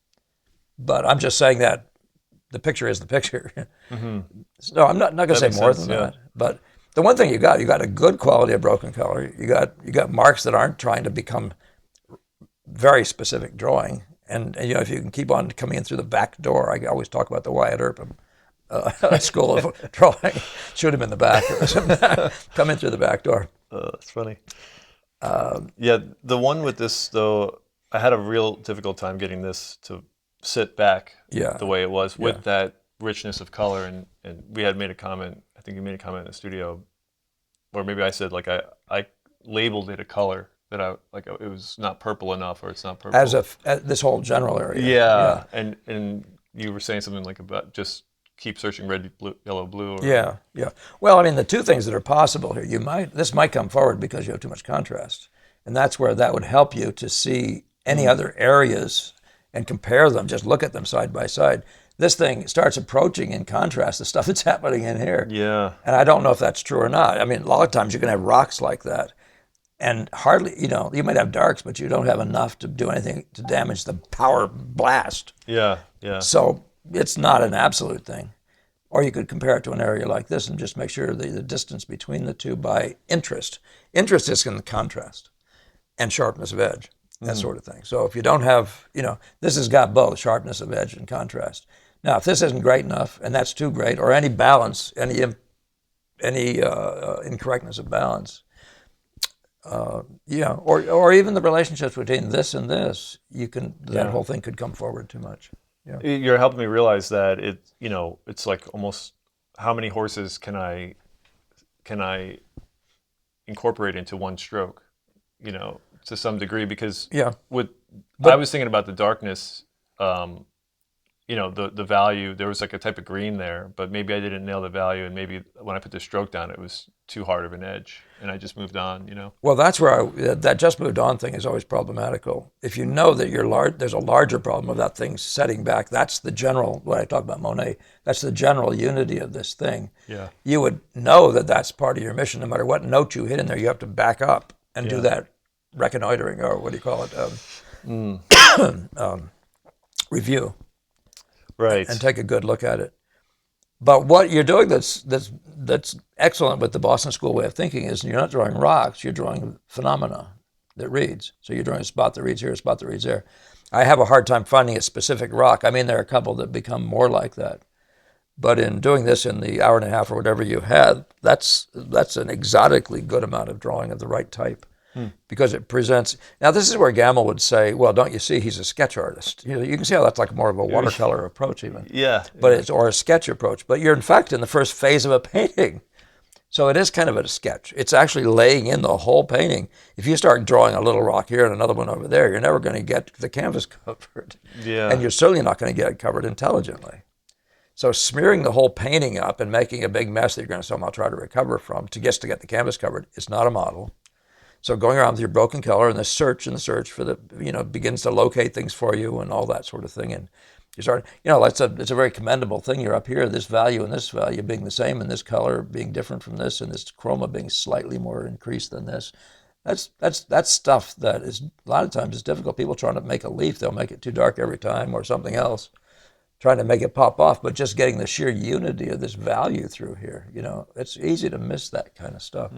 But I'm just saying that the picture is the picture. No, I'm not going to say more than that. But the one thing you got a good quality of broken color. You got marks that aren't trying to become very specific drawing. And if you can keep on coming in through the back door, I always talk about the Wyatt Earp school of drawing. Shoot him in the back. Come in through the back door. That's funny. Yeah, the one with this though, I had a real difficult time getting this to sit back the way it was with that richness of color. And we had made a comment. I think you made a comment in the studio, or maybe I said I labeled it a color. That it was not purple enough, or it's not purple. As this whole general area. Yeah. And you were saying something about just keep searching red, blue, yellow, blue. Yeah. Well, I mean, the two things that are possible here, this might come forward because you have too much contrast, and that's where that would help you to see any other areas and compare them. Just look at them side by side. This thing starts approaching in contrast the stuff that's happening in here. Yeah. And I don't know if that's true or not. I mean, a lot of times you're going to have rocks like that. And hardly, you might have darks, but you don't have enough to do anything to damage the power blast. Yeah. So it's not an absolute thing. Or you could compare it to an area like this and just make sure the distance between the two by interest. Interest is in the contrast and sharpness of edge, that sort of thing. So if you don't have, this has got both sharpness of edge and contrast. Now, if this isn't great enough, and that's too great, or any balance, any incorrectness of balance, or even the relationships between this and this, that whole thing could come forward too much. Yeah. You're helping me realize that it's like almost how many horses can I incorporate into one stroke, to some degree, because I was thinking about the darkness, the value, there was like a type of green there, but maybe I didn't nail the value, and maybe when I put the stroke down, it was too hard of an edge, and I just moved on, Well, that's where that just moved on thing is always problematical. If you know that there's a larger problem of that thing setting back, that's the general, what I talk about Monet, that's the general unity of this thing. Yeah. You would know that that's part of your mission. No matter what note you hit in there, you have to back up and do that reconnoitering, or what do you call it, review. Right. And take a good look at it. But what you're doing that's excellent with the Boston School way of thinking is you're not drawing rocks, you're drawing phenomena that reads. So you're drawing a spot that reads here, a spot that reads there. I have a hard time finding a specific rock. I mean, there are a couple that become more like that. But in doing this in the hour and a half or whatever you had, that's an exotically good amount of drawing of the right type. Because it presents. Now, this is where Gamble would say, well, don't you see he's a sketch artist? You can see how that's like more of a watercolor approach even. Yeah. But or a sketch approach. But you're in fact in the first phase of a painting. So it is kind of a sketch. It's actually laying in the whole painting. If you start drawing a little rock here and another one over there, you're never going to get the canvas covered. Yeah. And you're certainly not going to get it covered intelligently. So smearing the whole painting up and making a big mess that you're going to somehow try to recover from to get the canvas covered is not a model. So going around with your broken color and the search for the, begins to locate things for you and all that sort of thing. And you start, it's a very commendable thing. You're up here, this value and this value being the same, and this color being different from this, and this chroma being slightly more increased than this. That's stuff that is, a lot of times is difficult. People trying to make a leaf, they'll make it too dark every time or something else. trying to make it pop off, but just getting the sheer unity of this value through here. It's easy to miss that kind of stuff.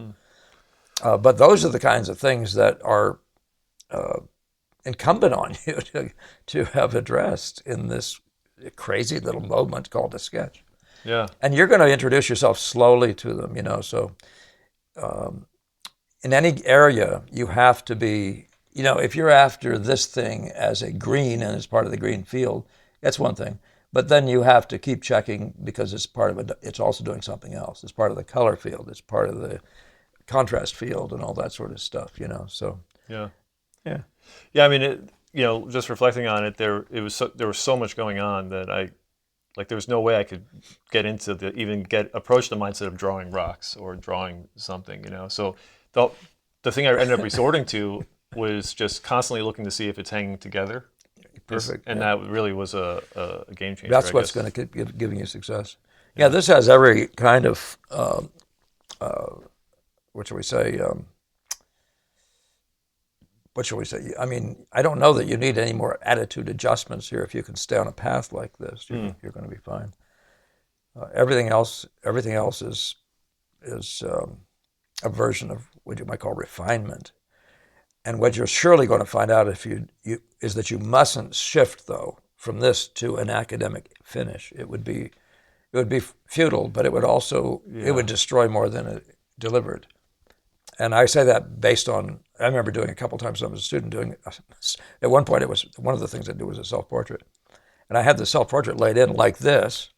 But those are the kinds of things that are incumbent on you to have addressed in this crazy little moment called a sketch. Yeah. And you're going to introduce yourself slowly to them, so in any area, you have to be, if you're after this thing as a green and it's part of the green field, that's one thing. But then you have to keep checking because it's part of it. It's also doing something else. It's part of the color field. It's part of the contrast field and all that sort of stuff, So Yeah. yeah. Yeah. I mean, just reflecting on it, there was so much going on that there was no way I could get into approach the mindset of drawing rocks or drawing something, So the thing I ended up resorting to was just constantly looking to see if it's hanging together. Perfect. And that really was a game changer. That's what's going to keep giving you success. Yeah, this has every kind of, what shall we say? What shall we say? I mean, I don't know that you need any more attitude adjustments here. If you can stay on a path like this, you're going to be fine. Everything else is a version of what you might call refinement. And what you're surely going to find out is that you mustn't shift though from this to an academic finish. It would be futile, but it would also it would destroy more than it delivered. And I say that based on I remember doing a couple times when I was a student doing at one point it was one of the things I did was a self-portrait, and I had the self-portrait laid in like this,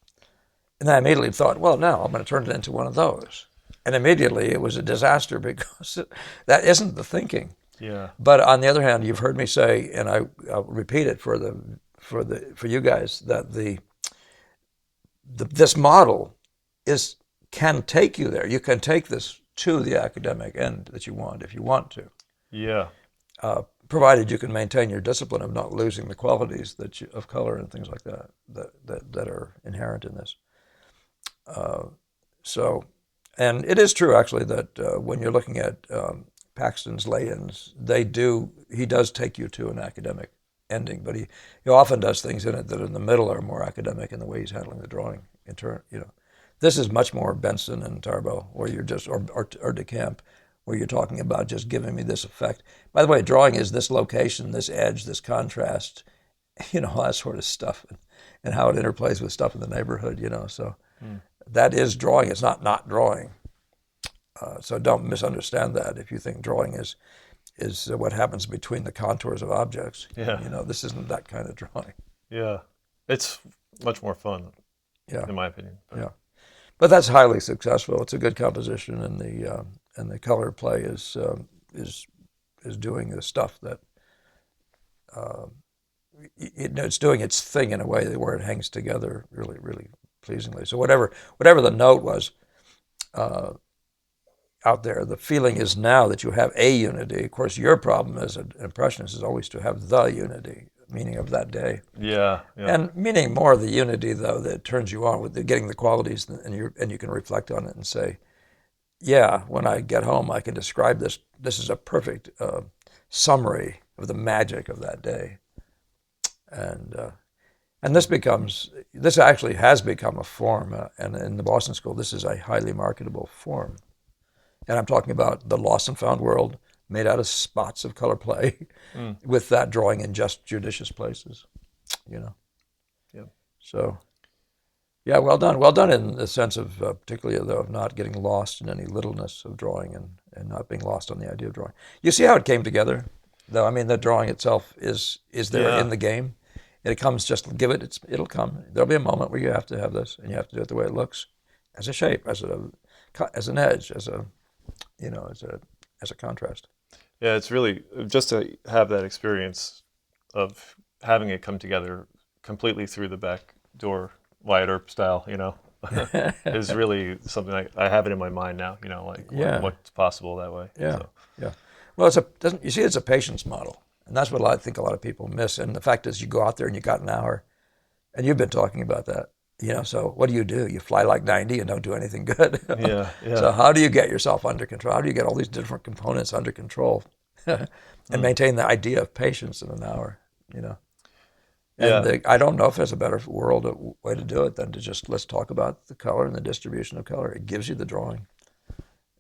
and then I immediately thought, well, now I'm going to turn it into one of those, and immediately it was a disaster because that isn't the thinking. Yeah. But on the other hand, you've heard me say, and I'll repeat it for you guys, that this model can take you there. You can take this to the academic end that you want if you want to. Yeah. Provided you can maintain your discipline of not losing the qualities of color and things like that are inherent in this. And it is true actually that when you're looking at Paxton's lay-ins, he does take you to an academic ending, but he often does things in it that in the middle are more academic in the way he's handling the drawing. This is much more Benson and Tarbow, where you're just, or DeCamp, where you're talking about just giving me this effect. By the way, drawing is this location, this edge, this contrast, all that sort of stuff, and how it interplays with stuff in the neighborhood, So that is drawing. It's not drawing. So don't misunderstand that. If you think drawing is what happens between the contours of objects, this isn't that kind of drawing. Yeah, it's much more fun. Yeah, in my opinion. But that's highly successful. It's a good composition, and the color play is doing the stuff that it's doing its thing in a way where it hangs together really, really pleasingly. So whatever the note was out there, the feeling is now that you have a unity. Of course, your problem as an impressionist is always to have the unity, meaning of that day. Yeah. And meaning more of the unity, though, that turns you on with getting the qualities, and you can reflect on it and say, yeah, when I get home, I can describe this. This is a perfect summary of the magic of that day. And this actually has become a form, and in the Boston School, this is a highly marketable form. And I'm talking about the lost and found world made out of spots of color play with that drawing in just judicious places, Yeah. So, yeah, well done. Well done in the sense of, particularly though, of not getting lost in any littleness of drawing and not being lost on the idea of drawing. You see how it came together, though? I mean, the drawing itself is there in the game. And it comes, just give it, it'll come. There'll be a moment where you have to have this, and you have to do it the way it looks, as a shape, as an edge, as a contrast. Yeah, it's really just to have that experience of having it come together completely through the back door, Wyatt Earp style, is really something I have it in my mind now, what's possible that way. Yeah, So. yeah. Well, it's a patience model, and that's what I think a lot of people miss. And the fact is, you go out there and you got an hour, and you've been talking about that. So what do? You fly like 90 and don't do anything good. Yeah. So how do you get yourself under control? How do you get all these different components under control and maintain the idea of patience in an hour, Yeah. And I don't know if there's a better way to do it than to just let's talk about the color and the distribution of color. It gives you the drawing,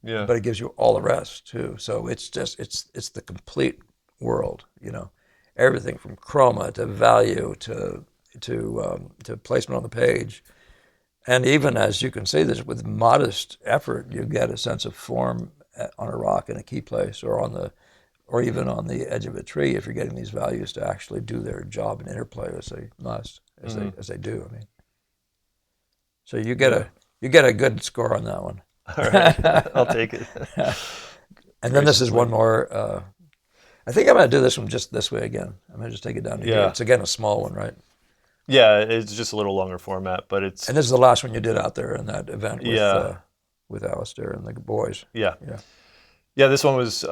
Yeah. but it gives you all the rest too. So it's just it's the complete world, everything from chroma to value to placement on the page. And even as you can see this, with modest effort, you get a sense of form on a rock in a key place, or even on the edge of a tree, if you're getting these values to actually do their job and interplay as they must, as they do. I mean, so you get a good score on that one. All right. I'll take it. And then this is one more. I think I'm going to do this one just this way again. I'm going to just take it down to here. It's again a small one, right? Yeah, it's just a little longer format, but it's. And this is the last one you did out there in that event with Alistair and the boys. Yeah. Yeah. Yeah, this one was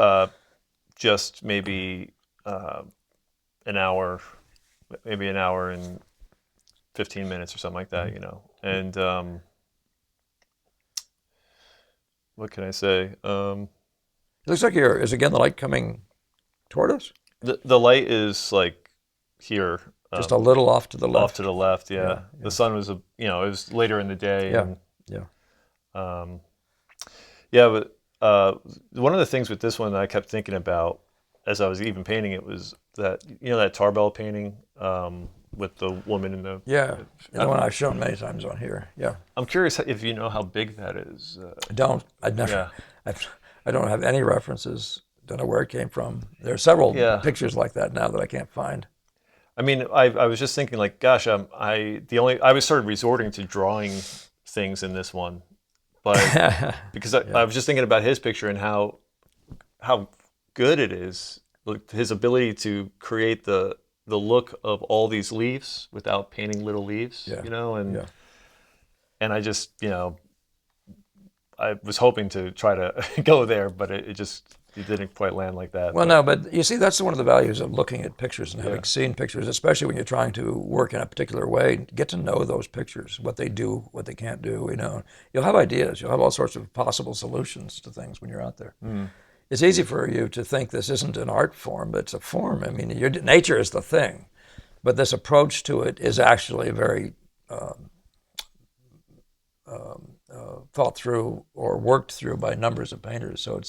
just maybe an hour, maybe an hour and 15 minutes or something like that, And what can I say? It looks like is again the light coming toward us? The light is like here. Just a little off to the left. Off to the left, yeah. The sun was, it was later in the day. Yeah, but one of the things with this one that I kept thinking about as I was even painting it was that, that tarbell painting with the woman in the... Yeah, the one I've shown many times on here, yeah. I'm curious if you know how big that is. I don't. I'd never... Yeah. I don't have any references. Don't know where it came from. There are several pictures like that now that I can't find. I mean, I was just thinking, like, gosh, I was sort of resorting to drawing things in this one, but because I was just thinking about his picture and how good it is, like, his ability to create the look of all these leaves without painting little leaves, and I just, I was hoping to try to go there, but it didn't quite land like that. Well, no, but you see, that's one of the values of looking at pictures and having seen pictures, especially when you're trying to work in a particular way. Get to know those pictures, what they do, what they can't do. You'll have ideas. You'll have all sorts of possible solutions to things when you're out there. It's easy for you to think this isn't an art form, but it's a form. I mean, nature is the thing, but this approach to it is actually very thought through or worked through by numbers of painters. So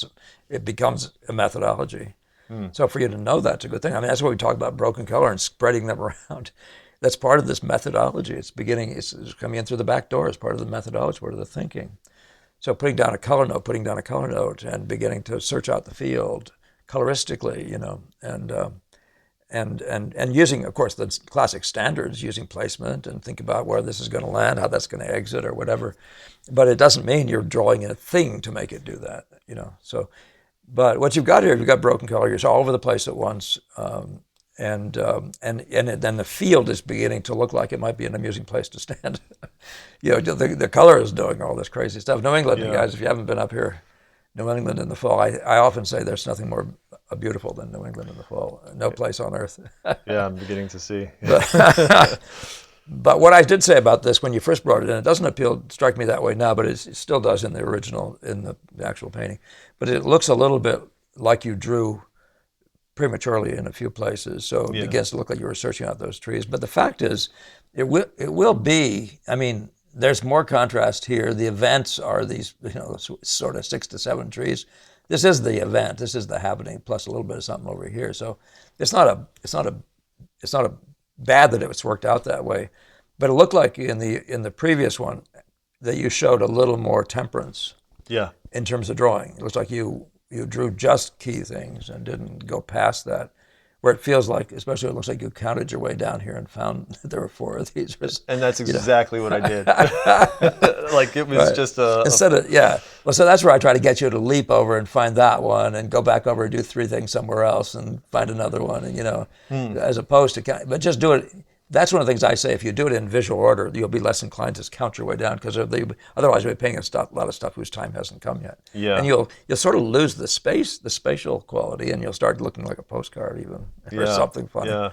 it becomes a methodology. So for you to know that's a good thing. I mean, that's why we talk about broken color and spreading them around. That's part of this methodology. It's coming in through the back door as part of the methodology, part of the thinking. So putting down a color note, and beginning to search out the field coloristically, and using, of course, the classic standards, using placement and think about where this is going to land, how that's going to exit or whatever. But it doesn't mean you're drawing a thing to make it do that, So, but what you've got here, you've got broken color. You're all over the place at once, and then the field is beginning to look like it might be an amusing place to stand. The color is doing all this crazy stuff. New England, guys, if you haven't been up here, New England in the fall, I often say there's nothing more beautiful than New England in the fall. No place on earth. Yeah, I'm beginning to see. But what I did say about this when you first brought it in, it doesn't strike me that way now, but it still does in the original, in the actual painting. But it looks a little bit like you drew prematurely in a few places, so it begins to look like you were searching out those trees. But the fact is, it will be, I mean, there's more contrast here. The events are these, sort of 6 to 7 trees. This is the event. This is the happening, plus a little bit of something over here. So it's not bad that it was worked out that way. But it looked like in the previous one that you showed a little more temperance. Yeah. In terms of drawing, it looks like you drew just key things and didn't go past that. Where it feels like, especially it looks like you counted your way down here and found that there were 4 of these. And that's exactly what I did. Like it was just Well, so that's where I try to get you to leap over and find that one and go back over and do 3 things somewhere else and find another one, and as opposed to, but just do it. That's one of the things I say. If you do it in visual order, you'll be less inclined to count your way down, because otherwise you'll be paying a lot of stuff whose time hasn't come yet. Yeah. And you'll sort of lose the spatial quality, and you'll start looking like a postcard even, or something funny. Yeah.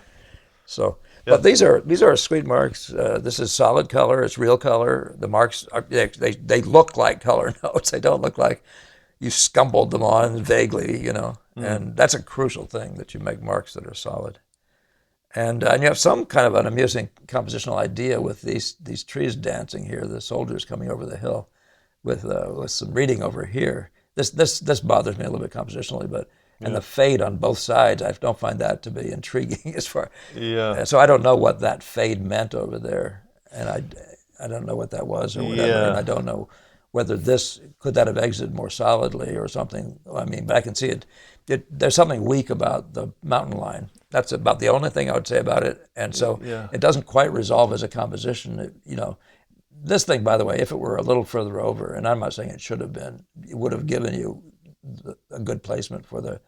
So, but these are sweet marks. This is solid color. It's real color. The marks they look like color notes. They don't look like you scumbled them on vaguely, And that's a crucial thing, that you make marks that are solid. And you have some kind of an amusing compositional idea with these trees dancing here, the soldiers coming over the hill, with some reading over here. This bothers me a little bit compositionally, but and the fade on both sides, I don't find that to be intriguing as far. Yeah. So I don't know what that fade meant over there, and I don't know what that was or whatever, and I don't know whether this could that have exited more solidly or something. I mean, but I can see it. There's something weak about the mountain line. That's about the only thing I would say about it, and so it doesn't quite resolve as a composition. This thing, by the way, if it were a little further over, and I'm not saying it should have been, it would have given you a good placement for the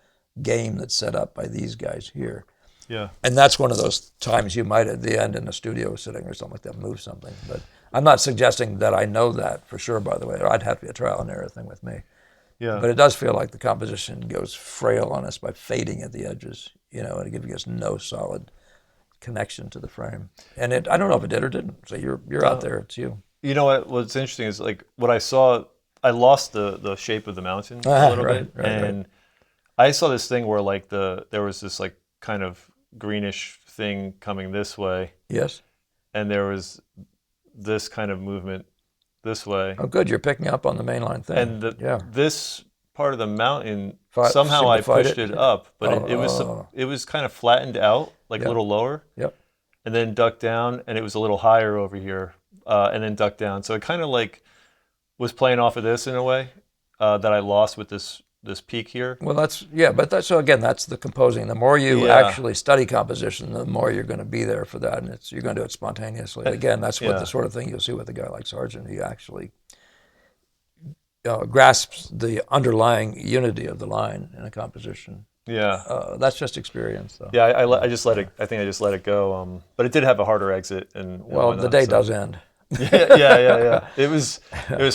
game that's set up by these guys here. Yeah. And that's one of those times you might, at the end in a studio sitting or something like that, move something. But I'm not suggesting that I know that for sure, by the way. I'd have to be a trial and error thing with me. Yeah. But it does feel like the composition goes frail on us by fading at the edges, and giving us no solid connection to the frame. And I don't know if it did or didn't. So you're out there, it's you. You know what's interesting is like what I saw, I lost the shape of the mountain a little bit. And I saw this thing where like there was this like kind of greenish thing coming this way. Yes. And there was this kind of movement this way. Oh, good. You're picking up on the mainline thing. And this part of the mountain, Seemed somehow I to fight pushed it up, but it was kind of flattened out, like a little lower. Yep. And then ducked down, and it was a little higher over here, and then ducked down. So it kind of like was playing off of this in a way that I lost with this peak here. Well, so again, that's the composing. The more you actually study composition, the more you're going to be there for that, and you're going to do it spontaneously. And again, that's what the sort of thing you'll see with a guy like Sargent. He actually grasps the underlying unity of the line in a composition. Yeah, that's just experience, though. Yeah, I just let it. I think I just let it go. But it did have a harder exit, and the day does end. Yeah. It was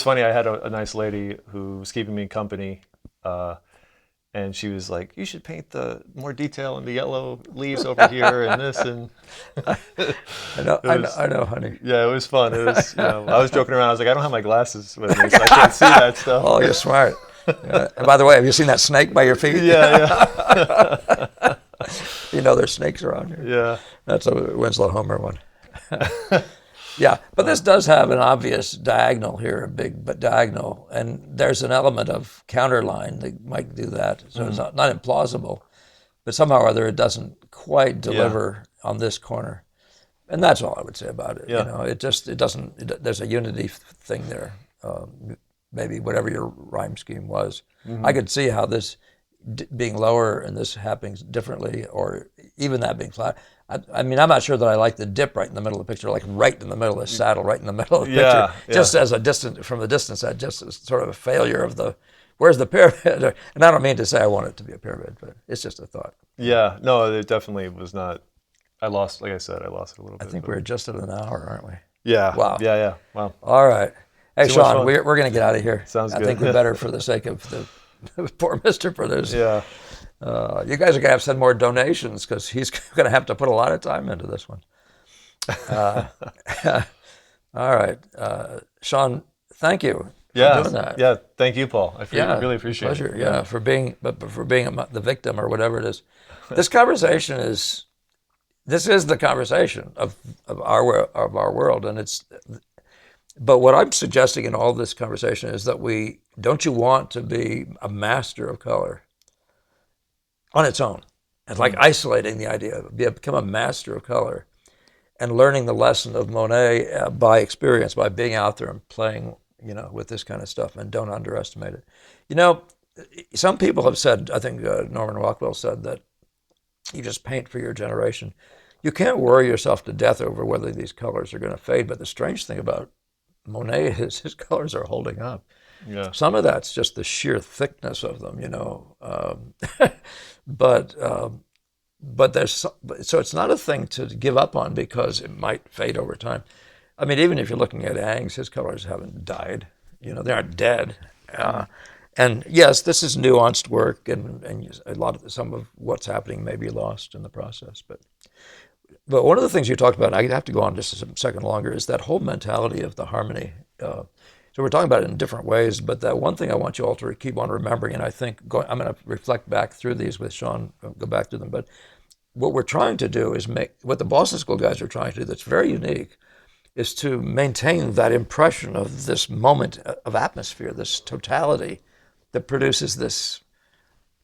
funny. I had a nice lady who was keeping me company, and she was like, "You should paint the more detail in the yellow leaves over here and this." And I know, honey. Yeah, it was fun. It was. I was joking around. I was like, "I don't have my glasses with me, so I can't see that stuff." Oh, you're smart. Yeah. And by the way, have you seen that snake by your feet? Yeah. There's snakes around here. Yeah. That's a Winslow Homer one. Yeah, but this does have an obvious diagonal here, a big but diagonal, and there's an element of counterline that might do that. So it's not implausible, but somehow or other it doesn't quite deliver on this corner, and that's all I would say about it. Yeah. It doesn't. There's a unity thing there. Maybe whatever your rhyme scheme was, I could see how this being lower and this happening differently, or even that being flat. I mean, I'm not sure that I like the dip right in the middle of the picture, like right in the middle of the saddle, right in the middle of the picture. Just as from the distance, that just is sort of a failure of where's the pyramid? And I don't mean to say I want it to be a pyramid, but it's just a thought. Yeah, no, it definitely was not. Like I said, I lost it a little bit. I think we're just at an hour, aren't we? Yeah. Wow. Yeah. Wow. All right. Hey, Too Shawn, we're going to get out of here. Sounds good. I think we better, for the sake of the poor Mr. Producer. Yeah. You guys are going to have to send more donations because he's going to have to put a lot of time into this one. All right. Shawn, thank you for doing that. Yeah, thank you, Paul. I really appreciate pleasure. it. Yeah, for being the victim or whatever it is. This conversation is the conversation of our world, and but what I'm suggesting in all this conversation is that don't you want to be a master of color on its own? It's like isolating the idea of become a master of color and learning the lesson of Monet by experience, by being out there and playing, with this kind of stuff, and don't underestimate it. Some people have said, I think Norman Rockwell said, that you just paint for your generation. You can't worry yourself to death over whether these colors are going to fade, but the strange thing about Monet is his colors are holding up. Yeah. Some of that's just the sheer thickness of them, but so it's not a thing to give up on because it might fade over time. I mean, even if you're looking at Ang's, his colors haven't died. They aren't dead. And yes, this is nuanced work, and some of what's happening may be lost in the process. But one of the things you talked about, and I have to go on just a second longer, is that whole mentality of the harmony. So we're talking about it in different ways, but that one thing I want you all to keep on remembering, and I think I'm going to reflect back through these with Shawn, go back to them, but what we're trying to do is make what the Boston School guys are trying to do that's very unique is to maintain that impression of this moment of atmosphere, this totality that produces this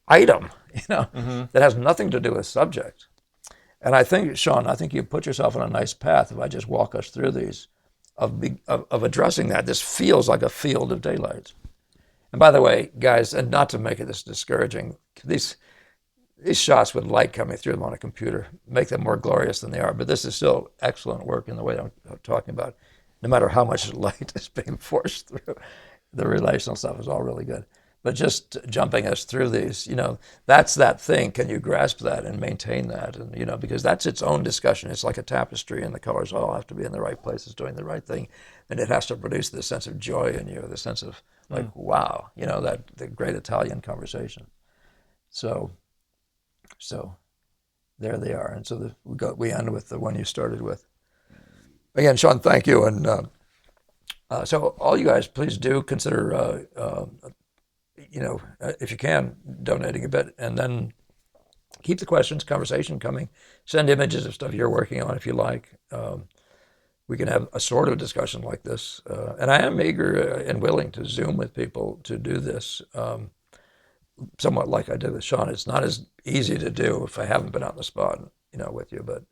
item, Mm-hmm. that has nothing to do with subject. And I think, Shawn, I think you put yourself on a nice path if I just walk us through these of addressing that. This feels like a field of daylight. And by the way, guys, and not to make it this discouraging, these shots with light coming through them on a computer make them more glorious than they are. But this is still excellent work in the way I'm talking about. No matter how much light is being forced through, the relational stuff is all really good. But just jumping us through these, that's that thing. Can you grasp that and maintain that? And, because that's its own discussion. It's like a tapestry, and the colors all have to be in the right places, doing the right thing. And it has to produce this sense of joy in you, the sense of like, wow, that the great Italian conversation. So there they are. And so we end with the one you started with. Again, Shawn, thank you. And so all you guys, please do consider, if you can, donating a bit, and then keep the questions, conversation coming. Send images of stuff you're working on if you like. We can have a sort of discussion like this. And I am eager and willing to Zoom with people to do this. Somewhat like I did with Shawn. It's not as easy to do if I haven't been out in the spot, with you. But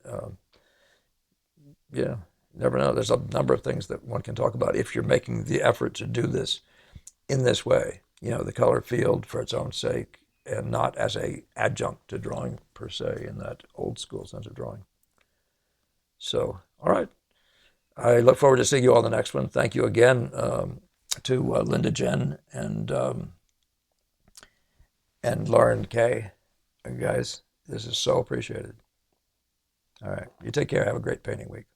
yeah, never know. There's a number of things that one can talk about if you're making the effort to do this in this way. The color field for its own sake, and not as a adjunct to drawing per se in that old school sense of drawing. So, all right. I look forward to seeing you on the next one. Thank you again to Linda Jen and Lauren K. Guys, this is so appreciated. All right. You take care. Have a great painting week.